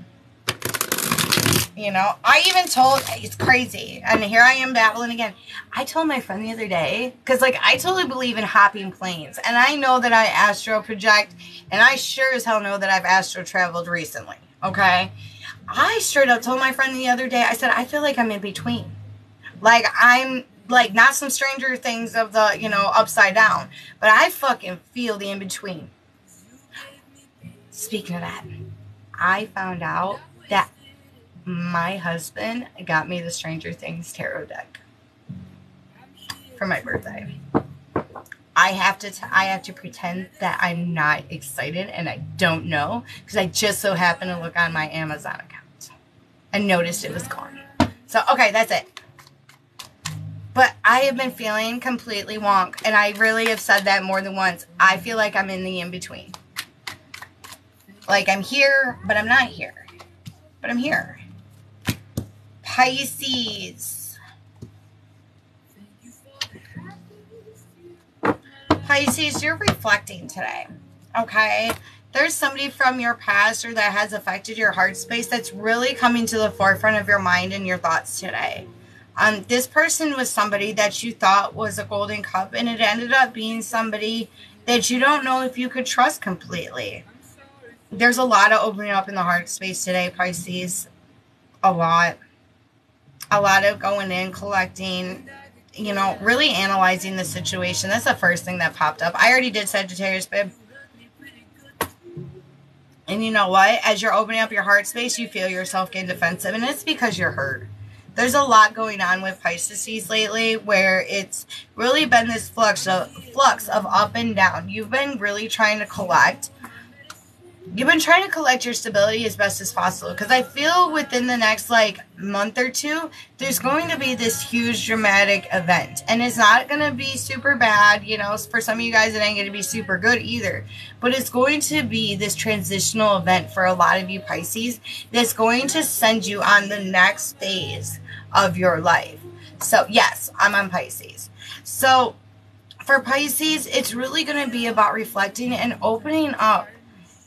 you know, I even told, it's crazy, and here I am babbling again. I told my friend the other day, because, like, I totally believe in hopping planes, and I know that I astro project, and I sure as hell know that I've astro traveled recently, okay? I straight up told my friend the other day, I said, I feel like I'm in between. Like, I'm, like, not some Stranger Things of the, you know, upside down, but I fucking feel the in-between. Speaking of that, I found out that my husband got me the Stranger Things tarot deck for my birthday. I have to pretend that I'm not excited and I don't know, because I just so happened to look on my Amazon account and noticed it was gone. So, okay, that's it. But I have been feeling completely wonk, and I really have said that more than once. I feel like I'm in the in-between. Like, I'm here, but I'm not here. But I'm here. Pisces. Pisces, you're reflecting today, okay? There's somebody from your past or that has affected your heart space that's really coming to the forefront of your mind and your thoughts today. This person was somebody that you thought was a golden cup, and it ended up being somebody that you don't know if you could trust completely. There's a lot of opening up in the heart space today, Pisces. A lot. A lot of going in, collecting, you know, really analyzing the situation. That's the first thing that popped up. I already did Sagittarius, babe. And you know what? As you're opening up your heart space, you feel yourself getting defensive. And it's because you're hurt. There's a lot going on with Pisces lately where it's really been this flux of up and down. You've been really trying to collect. You've been trying to collect your stability as best as possible. Because I feel within the next, like, month or two, there's going to be this huge dramatic event. And it's not going to be super bad. You know, for some of you guys, it ain't going to be super good either. But it's going to be this transitional event for a lot of you Pisces that's going to send you on the next phase of your life. So, yes, I'm on Pisces. So, for Pisces, it's really going to be about reflecting and opening up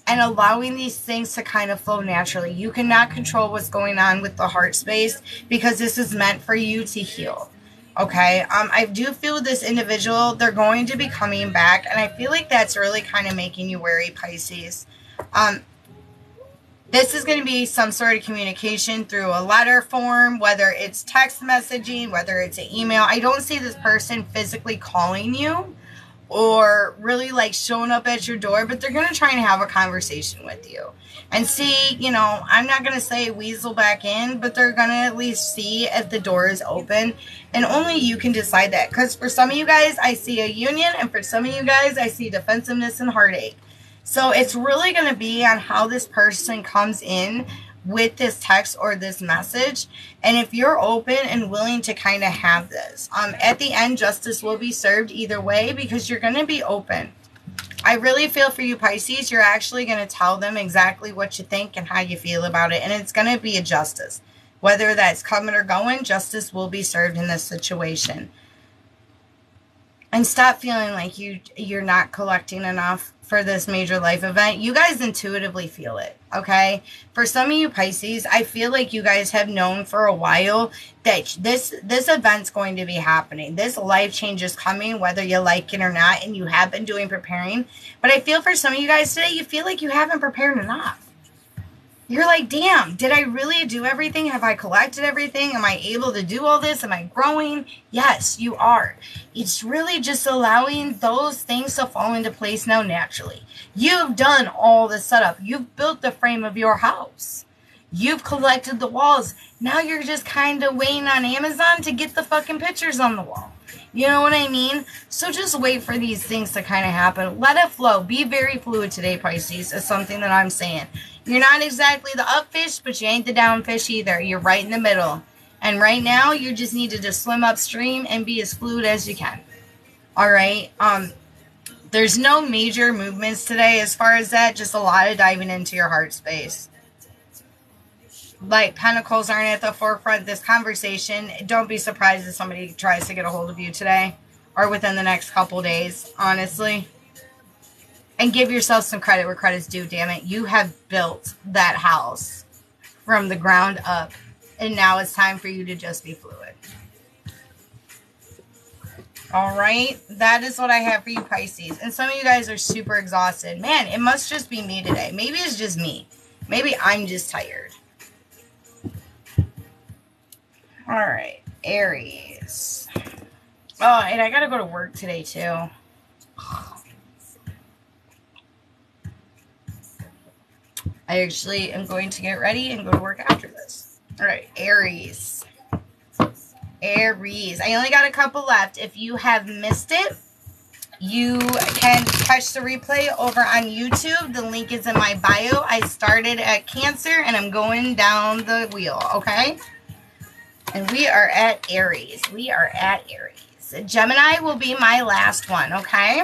and allowing these things to kind of flow naturally. You cannot control what's going on with the heart space because this is meant for you to heal. Okay? I do feel this individual, they're going to be coming back, and I feel like that's really kind of making you wary, Pisces. This is going to be some sort of communication through a letter form, whether it's text messaging, whether it's an email. I don't see this person physically calling you or really like showing up at your door, but they're going to try and have a conversation with you and see, you know, I'm not going to say weasel back in, but they're going to at least see if the door is open, and only you can decide that. Because for some of you guys, I see a union, and for some of you guys, I see defensiveness and heartache. So it's really going to be on how this person comes in with this text or this message, and if you're open and willing to kind of have this. At the end, justice will be served either way because you're going to be open. I really feel for you, Pisces, you're actually going to tell them exactly what you think and how you feel about it, and it's going to be a justice. Whether that's coming or going, justice will be served in this situation. And stop feeling like you're not collecting enough for this major life event. You guys intuitively feel it, okay? For some of you Pisces, I feel like you guys have known for a while that this event's going to be happening. This life change is coming, whether you like it or not, and you have been doing preparing. But I feel for some of you guys today, you feel like you haven't prepared enough. You're like, damn, did I really do everything? Have I collected everything? Am I able to do all this? Am I growing? Yes, you are. It's really just allowing those things to fall into place now naturally. You've done all the setup. You've built the frame of your house. You've collected the walls. Now you're just kind of waiting on Amazon to get the fucking pictures on the wall. You know what I mean? So just wait for these things to kind of happen. Let it flow. Be very fluid today, Pisces, is something that I'm saying. You're not exactly the up fish, but you ain't the down fish either. You're right in the middle. And right now, you just need to just swim upstream and be as fluid as you can. All right? There's no major movements today as far as that. Just a lot of diving into your heart space. Like, pentacles aren't at the forefront of this conversation. Don't be surprised if somebody tries to get a hold of you today or within the next couple days, honestly. And give yourself some credit where credit's due, damn it. You have built that house from the ground up. And now it's time for you to just be fluid. All right. That is what I have for you, Pisces. And some of you guys are super exhausted. Man, it must just be me today. Maybe it's just me. Maybe I'm just tired. All right. Aries. Oh, and I got to go to work today, too. I actually am going to get ready and go to work after this. All right, Aries. Aries. I only got a couple left. If you have missed it, you can catch the replay over on YouTube. The link is in my bio. I started at Cancer, and I'm going down the wheel, okay? And we are at Aries. We are at Aries. Gemini will be my last one, okay?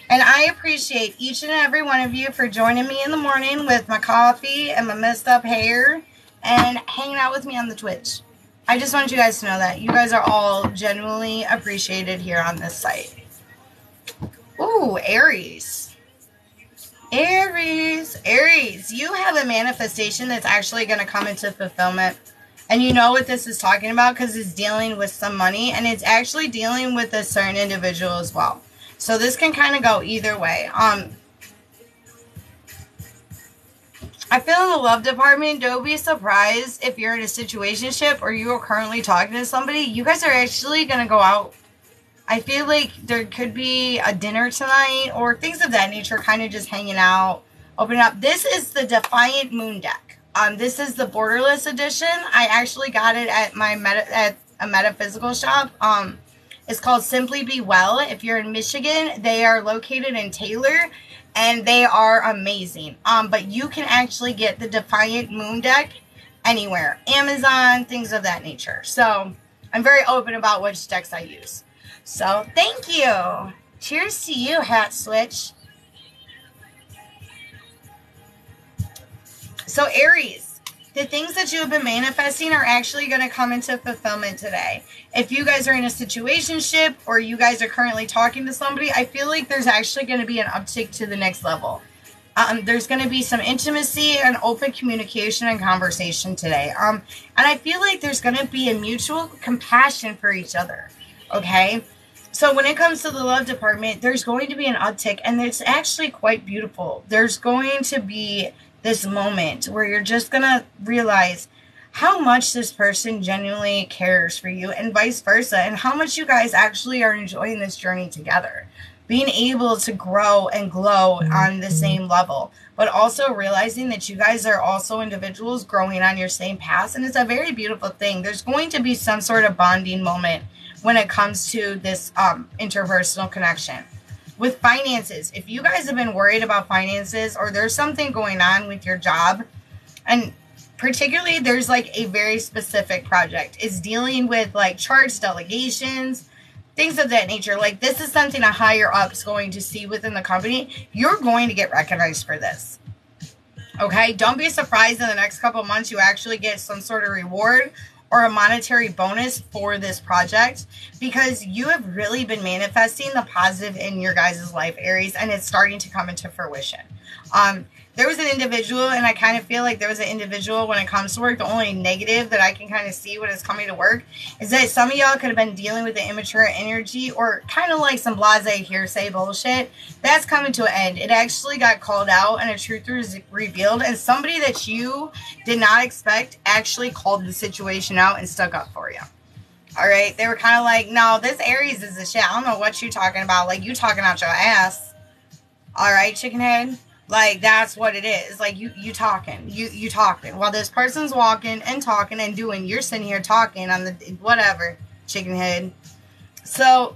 And I appreciate each and every one of you for joining me in the morning with my coffee and my messed up hair and hanging out with me on the Twitch. I just want you guys to know that. You guys are all genuinely appreciated here on this site. Ooh, Aries. Aries. Aries, you have a manifestation that's actually going to come into fulfillment. And you know what this is talking about because it's dealing with some money. And it's actually dealing with a certain individual as well. So this can kind of go either way. I feel in the love department, don't be surprised if you're in a situationship or you are currently talking to somebody. You guys are actually going to go out. I feel like there could be a dinner tonight or things of that nature, kind of just hanging out, open up. This is the Defiant Moon deck. This is the Borderless edition. I actually got it at at a metaphysical shop. It's called Simply Be Well. If you're in Michigan, they are located in Taylor. And they are amazing. But you can actually get the Defiant Moon deck anywhere. Amazon, things of that nature. So I'm very open about which decks I use. So thank you. Cheers to you, Hat Switch. So Aries, the things that you have been manifesting are actually going to come into fulfillment today. If you guys are in a situationship or you guys are currently talking to somebody, I feel like there's actually going to be an uptick to the next level. There's going to be some intimacy and open communication and conversation today. And I feel like there's going to be a mutual compassion for each other. Okay? So when it comes to the love department, there's going to be an uptick, and it's actually quite beautiful. There's going to be this moment where you're just going to realize how much this person genuinely cares for you and vice versa, and how much you guys actually are enjoying this journey together. Being able to grow and glow on the same level, but also realizing that you guys are also individuals growing on your same path, and it's a very beautiful thing. There's going to be some sort of bonding moment when it comes to this interpersonal connection. With finances, if you guys have been worried about finances or there's something going on with your job, and particularly there's like a very specific project, is dealing with like charge delegations, things of that nature. Like this is something a higher up is going to see within the company. You're going to get recognized for this. Okay, don't be surprised in the next couple months you actually get some sort of reward or a monetary bonus for this project, because you have really been manifesting the positive in your guys' life, Aries, and it's starting to come into fruition. There was an individual, and I kind of feel like there was an individual when it comes to work. The only negative that I can kind of see when it's coming to work is that some of y'all could have been dealing with the immature energy or kind of like some blasé hearsay bullshit. That's coming to an end. It actually got called out and a truth was revealed, and somebody that you did not expect actually called the situation out and stuck up for you. All right? They were kind of like, no, this Aries is a shit. I don't know what you're talking about. Like, you talking out your ass. All right, chicken head? Like, that's what it is. Like, you talking. You talking. While this person's walking and talking and doing, you're sitting here talking on the whatever, chicken head. So,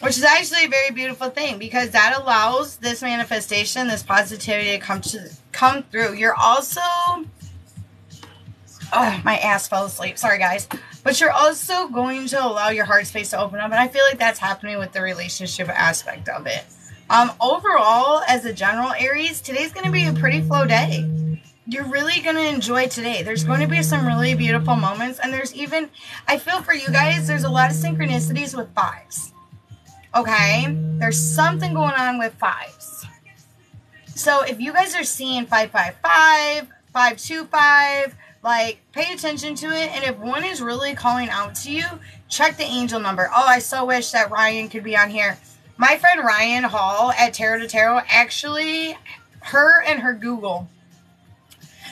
which is actually a very beautiful thing, because that allows this manifestation, this positivity to come through. You're also, oh, my ass fell asleep. Sorry, guys. But you're also going to allow your heart space to open up. And I feel like that's happening with the relationship aspect of it. Overall, as a general Aries, today's going to be a pretty flow day. You're really going to enjoy today. There's going to be some really beautiful moments. And there's even, I feel for you guys, there's a lot of synchronicities with fives. Okay? There's something going on with fives. So if you guys are seeing 555, 525, like, pay attention to it. And if one is really calling out to you, check the angel number. Oh, I so wish that Ryan could be on here. My friend Ryan Hall at Tarot to Tarot, actually, her and her Google,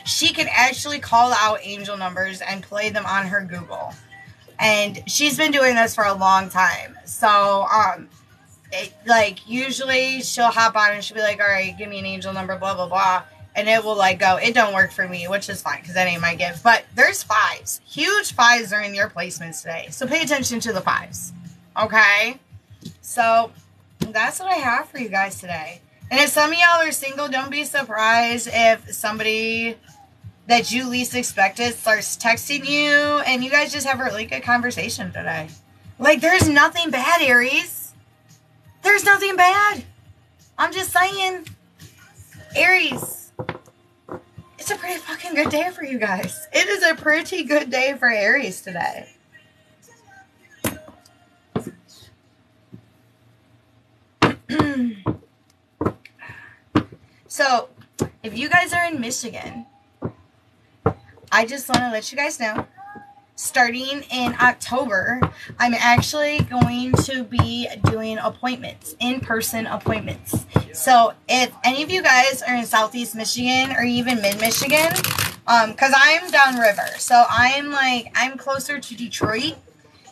she can actually call out angel numbers and play them on her Google. And she's been doing this for a long time. So, like, usually she'll hop on and she'll be like, all right, give me an angel number, blah, blah, blah. And it will, like, go, it don't work for me, which is fine, because that ain't my gift. But there's fives. Huge fives are in your placements today. So pay attention to the fives. Okay? So that's what I have for you guys today. And if some of y'all are single, don't be surprised if somebody that you least expected starts texting you and you guys just have a really good conversation today. Like, there's nothing bad, Aries. There's nothing bad. I'm just saying, Aries, it's a pretty fucking good day for you guys. It is a pretty good day for Aries today. So, if you guys are in Michigan, I just want to let you guys know starting in October, I'm actually going to be doing appointments, in-person appointments. So if any of you guys are in Southeast Michigan or even mid-Michigan, because I'm downriver, so I'm closer to Detroit,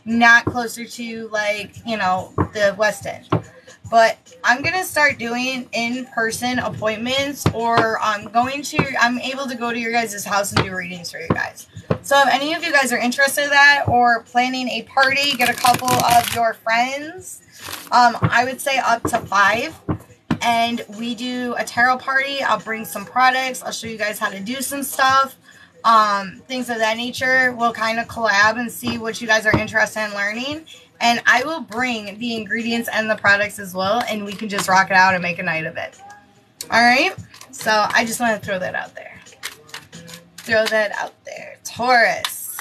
not closer to, like, you know, the West End. But I'm going to start doing in-person appointments, or I'm able to go to your guys' house and do readings for you guys. So if any of you guys are interested in that, or planning a party, get a couple of your friends, I would say up to 5. And we do a tarot party. I'll bring some products. I'll show you guys how to do some stuff. Things of that nature. We'll kind of collab and see what you guys are interested in learning. And I will bring the ingredients and the products as well, and we can just rock it out and make a night of it. Alright? So, I just want to throw that out there. Throw that out there. Taurus.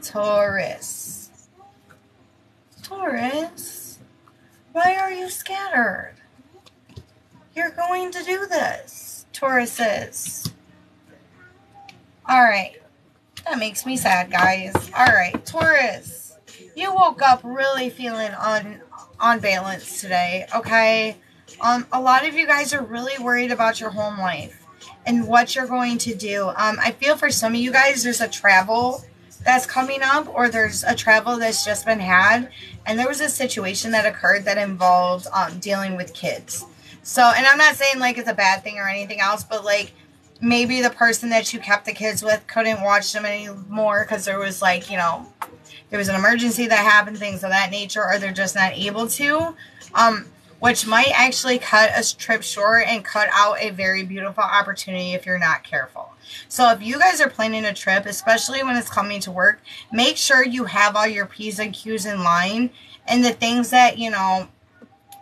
Taurus. Taurus. Why are you scattered? You're going to do this. Tauruses. Alright. That makes me sad, guys. Alright, Taurus. You woke up really feeling unbalanced today, okay? A lot of you guys are really worried about your home life and what you're going to do. I feel for some of you guys, there's a travel that's coming up, or there's a travel that's just been had, and there was a situation that occurred that involved dealing with kids. So, and I'm not saying like it's a bad thing or anything else, but like maybe the person that you kept the kids with couldn't watch them anymore because there was, like, you know, there was an emergency that happened, things of that nature, or they're just not able to, which might actually cut a trip short and cut out a very beautiful opportunity if you're not careful. So if you guys are planning a trip, especially when it's coming to work, make sure you have all your P's and Q's in line, and the things that, you know,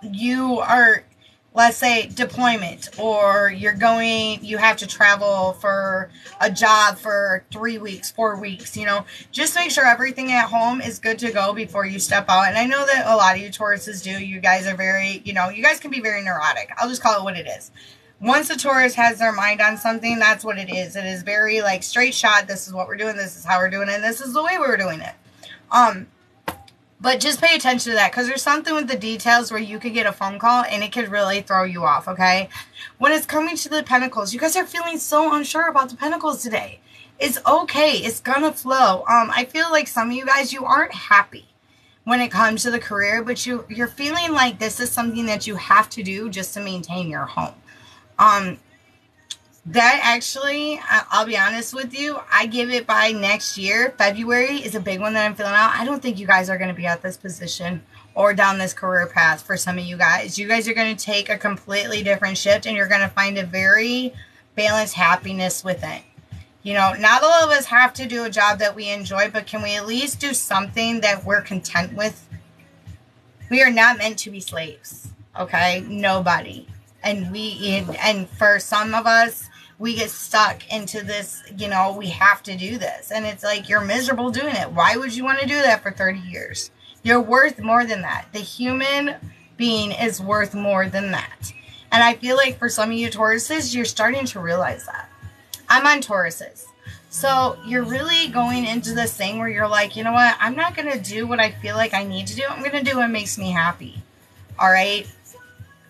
you are, let's say, deployment, or you have to travel for a job for 3 weeks, 4 weeks, you know, just make sure everything at home is good to go before you step out. And I know that a lot of you Tauruses do. You guys are very, you know, you guys can be very neurotic. I'll just call it what it is. Once a Taurus has their mind on something, that's what it is. It is very, like, straight shot. This is what we're doing. This is how we're doing it. And this is the way we're doing it. But just pay attention to that, because there's something with the details where you could get a phone call and it could really throw you off, okay? When it's coming to the Pentacles, you guys are feeling so unsure about the Pentacles today. It's okay. It's gonna flow. I feel like some of you guys, you aren't happy when it comes to the career, but you're feeling like this is something that you have to do just to maintain your home. That actually, I'll be honest with you, I give it by next year. February is a big one that I'm feeling out. I don't think you guys are going to be at this position or down this career path for some of you guys. You guys are going to take a completely different shift, and you're going to find a very balanced happiness within. You know, not all of us have to do a job that we enjoy, but can we at least do something that we're content with? We are not meant to be slaves, okay? Nobody. And for some of us, we get stuck into this, you know, we have to do this. And it's like, you're miserable doing it. Why would you want to do that for 30 years? You're worth more than that. The human being is worth more than that. And I feel like for some of you Tauruses, you're starting to realize that. I'm on Tauruses. So you're really going into this thing where you're like, you know what? I'm not going to do what I feel like I need to do. I'm going to do what makes me happy. All right?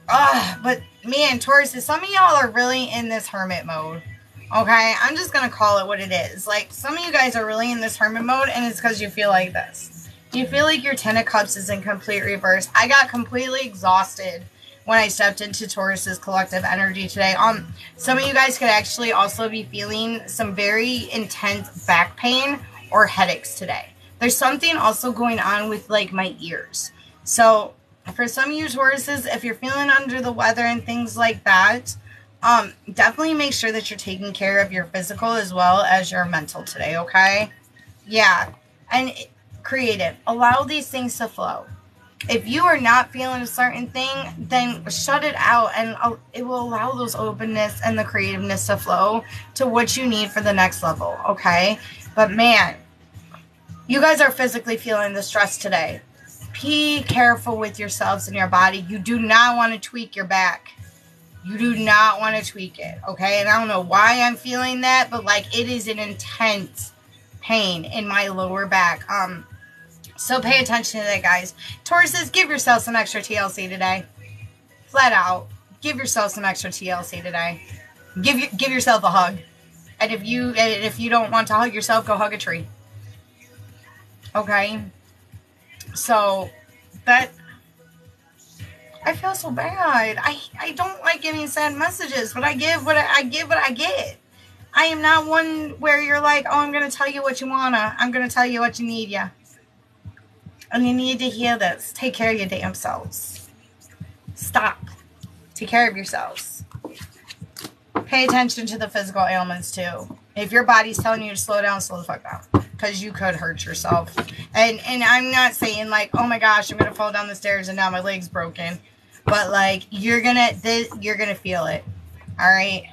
But man, Tauruses, some of y'all are really in this hermit mode. Okay? I'm just going to call it what it is. Like, some of you guys are really in this hermit mode, and it's because you feel like this. You feel like your Ten of Cups is in complete reverse. I got completely exhausted when I stepped into Taurus's collective energy today. Some of you guys could actually also be feeling some very intense back pain or headaches today. There's something also going on with, like, my ears. So for some of you Tauruses, if you're feeling under the weather and things like that, definitely make sure that you're taking care of your physical as well as your mental today, okay? Yeah. And creative. Allow these things to flow. If you are not feeling a certain thing, then shut it out, and it will allow those openness and the creativeness to flow to what you need for the next level, okay? But man, you guys are physically feeling the stress today. Be careful with yourselves and your body. You do not want to tweak your back. You do not want to tweak it, okay? And I don't know why I'm feeling that, but like, it is an intense pain in my lower back. So pay attention to that, guys. Tauruses, give yourself some extra TLC today. Flat out. Give yourself some extra TLC today. Give yourself a hug. And if you don't want to hug yourself, go hug a tree. Okay? So, that... I feel so bad. I don't like giving sad messages, but I give what I get. I am not one where you're like, oh, I'm going to tell you what you wanna. I'm going to tell you what you need, yeah. And you need to hear this. Take care of your damn selves. Stop. Take care of yourselves. Pay attention to the physical ailments, too. If your body's telling you to slow down, slow the fuck down. Because you could hurt yourself. And I'm not saying, like, oh my gosh, I'm going to fall down the stairs and now my leg's broken. But, like, you're gonna feel it. Alright?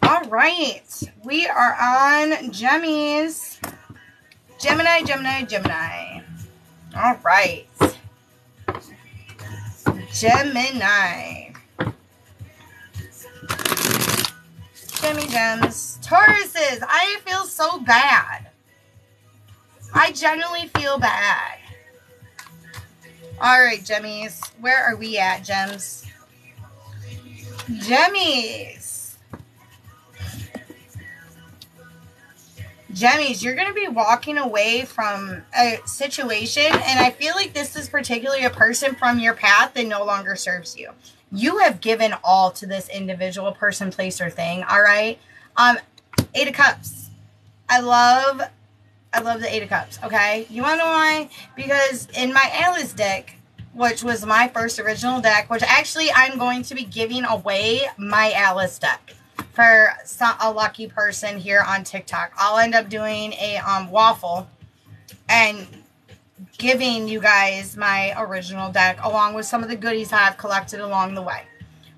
Alright. We are on Gemmies. Gemini, Gemini, Gemini. Alright. Gemini. Gemmy Gems. Tauruses. I feel so bad. I genuinely feel bad. Alright, Gemmies. Where are we at, Gems? Gemmies. Gemmies, you're going to be walking away from a situation, and I feel like this is particularly a person from your path that no longer serves you. You have given all to this individual person, place, or thing, alright? Eight of Cups. I love the Eight of Cups, okay? You want to know why? Because in my Alice deck, which was my first original deck, which actually I'm going to be giving away my Alice deck for a lucky person here on TikTok. I'll end up doing a waffle and giving you guys my original deck along with some of the goodies I've collected along the way,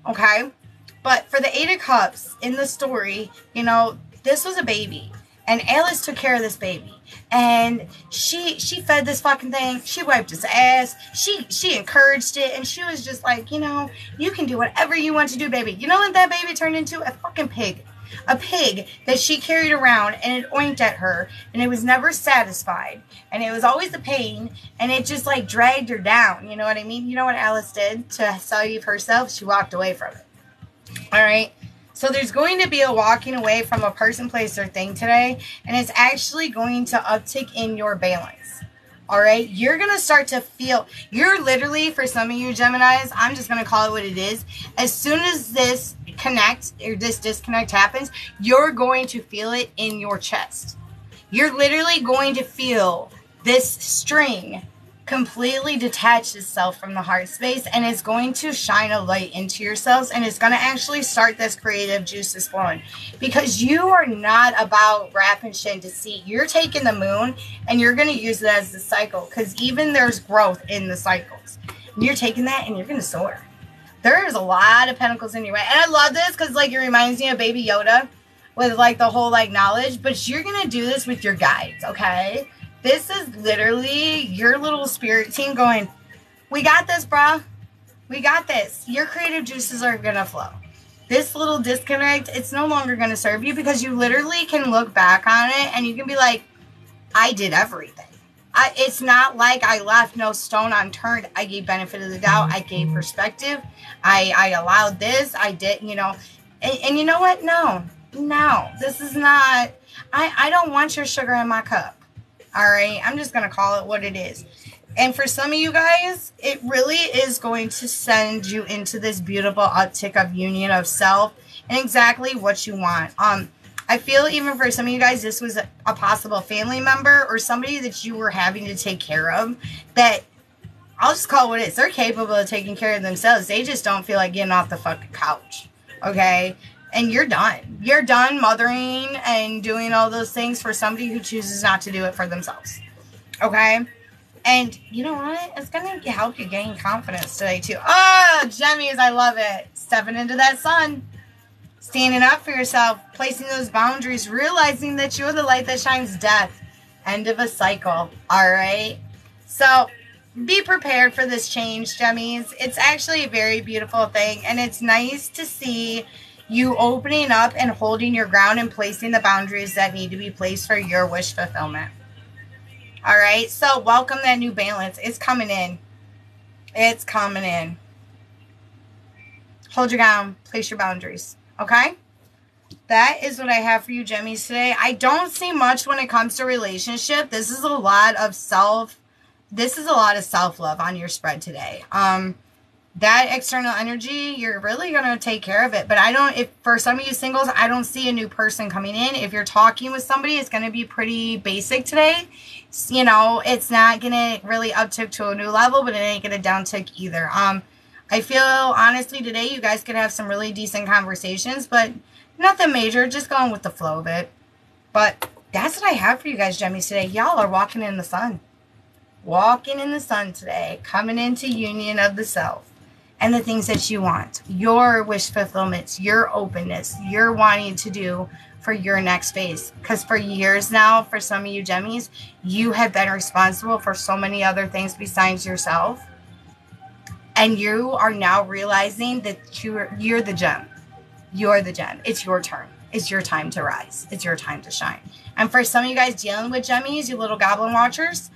okay? But for the Eight of Cups in the story, you know, this was a baby. And Alice took care of this baby. And she fed this fucking thing. She wiped its ass. She encouraged it. And she was just like, you know, you can do whatever you want to do, baby. You know what that baby turned into? A fucking pig. A pig that she carried around and it oinked at her. And it was never satisfied. And it was always a pain. And it just like dragged her down. You know what I mean? You know what Alice did to save herself? She walked away from it. Alright? So there's going to be a walking away from a person, place, or thing today. And it's actually going to uptick in your balance. Alright? You're going to start to feel, you're literally, for some of you Geminis, I'm just going to call it what it is. As soon as this connect, or this disconnect happens, you're going to feel it in your chest. You're literally going to feel this string completely detach itself from the heart space, and it's going to shine a light into yourselves, and it's going to actually start this creative juices flowing, because you are not about wrapping shit into seed. You're taking the moon and you're going to use it as the cycle, because even there's growth in the cycles. And you're taking that and you're going to soar. There's a lot of pentacles in your way, and I love this because like it reminds me of Baby Yoda with like the whole like knowledge, but you're going to do this with your guides, okay? This is literally your little spirit team going, we got this, bruh. We got this. Your creative juices are going to flow. This little disconnect, it's no longer going to serve you, because you literally can look back on it and you can be like, I did everything. It's not like I left no stone unturned. I gave benefit of the doubt. I gave perspective. I allowed this. I did, you know. And you know what? No, this is not, I don't want your sugar in my cup. All right, I'm just going to call it what it is. And for some of you guys, it really is going to send you into this beautiful uptick of union of self and exactly what you want. I feel even for some of you guys, this was a possible family member or somebody that you were having to take care of, that I'll just call it what it is. They're capable of taking care of themselves. They just don't feel like getting off the fucking couch. Okay? And you're done. You're done mothering and doing all those things for somebody who chooses not to do it for themselves. Okay? And you know what? It's going to help you gain confidence today, too. Oh, Gemmies, I love it. Stepping into that sun. Standing up for yourself. Placing those boundaries. Realizing that you're the light that shines death. End of a cycle. All right? So, be prepared for this change, Gemmies. It's actually a very beautiful thing. And it's nice to see, You opening up and holding your ground and placing the boundaries that need to be placed for your wish fulfillment. All right, so welcome that new balance. It's coming in. It's coming in. Hold your ground. Place your boundaries. Okay? That is what I have for you, Gemmies, today. I don't see much when it comes to relationship. This is a lot of self-love on your spread today. That external energy, you're really going to take care of it. But if for some of you singles, I don't see a new person coming in. If you're talking with somebody, it's going to be pretty basic today. You know, it's not going to really uptick to a new level, but it ain't going to downtick either. I feel, honestly, today you guys could have some really decent conversations, but nothing major. Just going with the flow of it. But that's what I have for you guys, Gemmies, today. Y'all are walking in the sun. Walking in the sun today. Coming into union of the self. And the things that you want. Your wish fulfillments. Your openness. You're wanting to do for your next phase. Because for years now, for some of you Gemmies, you have been responsible for so many other things besides yourself. And you are now realizing that you're the gem. You're the gem. It's your turn. It's your time to rise. It's your time to shine. And for some of you guys dealing with Gemmies, you little goblin watchers,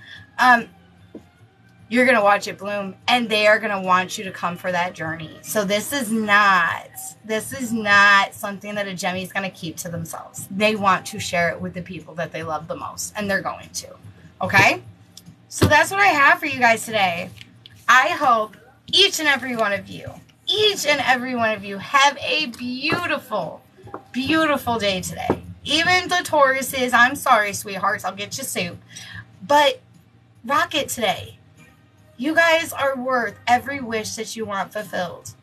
you're going to watch it bloom, and they are going to want you to come for that journey. So this is not something that a Gemmy is going to keep to themselves. They want to share it with the people that they love the most, and they're going to. Okay? So that's what I have for you guys today. I hope each and every one of you have a beautiful, beautiful day today. Even the Tauruses, I'm sorry, sweethearts, I'll get you soup. But rock it today. You guys are worth every wish that you want fulfilled.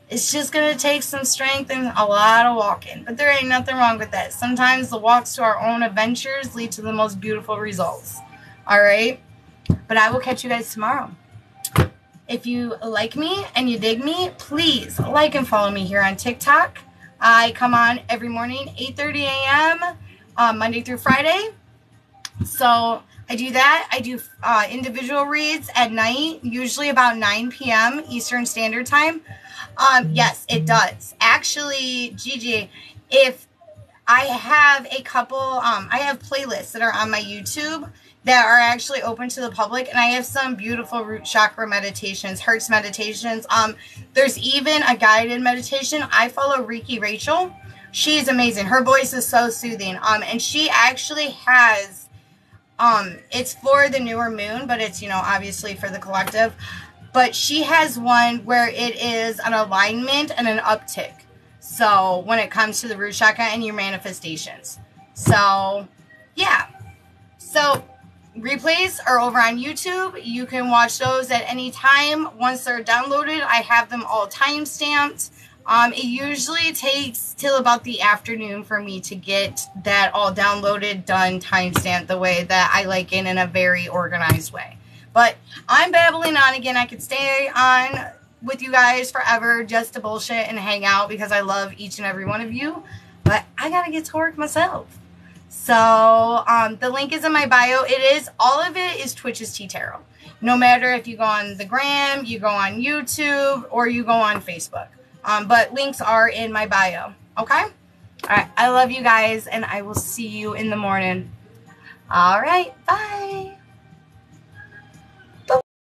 It's just going to take some strength and a lot of walking. But there ain't nothing wrong with that. Sometimes the walks to our own adventures lead to the most beautiful results. Alright? But I will catch you guys tomorrow. If you like me and you dig me, please like and follow me here on TikTok. I come on every morning, 8:30 a.m., Monday through Friday. So I do that. I do individual reads at night, usually about 9 p.m. Eastern Standard Time. Yes, it does. Actually, Gigi, if I have a couple, I have playlists that are on my YouTube that are actually open to the public, and I have some beautiful root chakra meditations, Hertz meditations. There's even a guided meditation. I follow Reiki Rachel. She's amazing. Her voice is so soothing. And she actually has, it's for the newer moon, but it's, you know, obviously for the collective. But she has one where it is an alignment and an uptick. So when it comes to the root chakra and your manifestations. So, yeah. So replays are over on YouTube. You can watch those at any time. Once they're downloaded, I have them all time-stamped. It usually takes till about the afternoon for me to get that all downloaded, done, time-stamped the way that I like it, in a very organized way. But I'm babbling on again. I could stay on with you guys forever just to bullshit and hang out because I love each and every one of you. But I gotta get to work myself. So, the link is in my bio. All of it is Twitch's Tea Tarot. No matter if you go on the gram, you go on YouTube, or you go on Facebook. But links are in my bio. Okay? Alright, I love you guys, and I will see you in the morning. Alright, bye!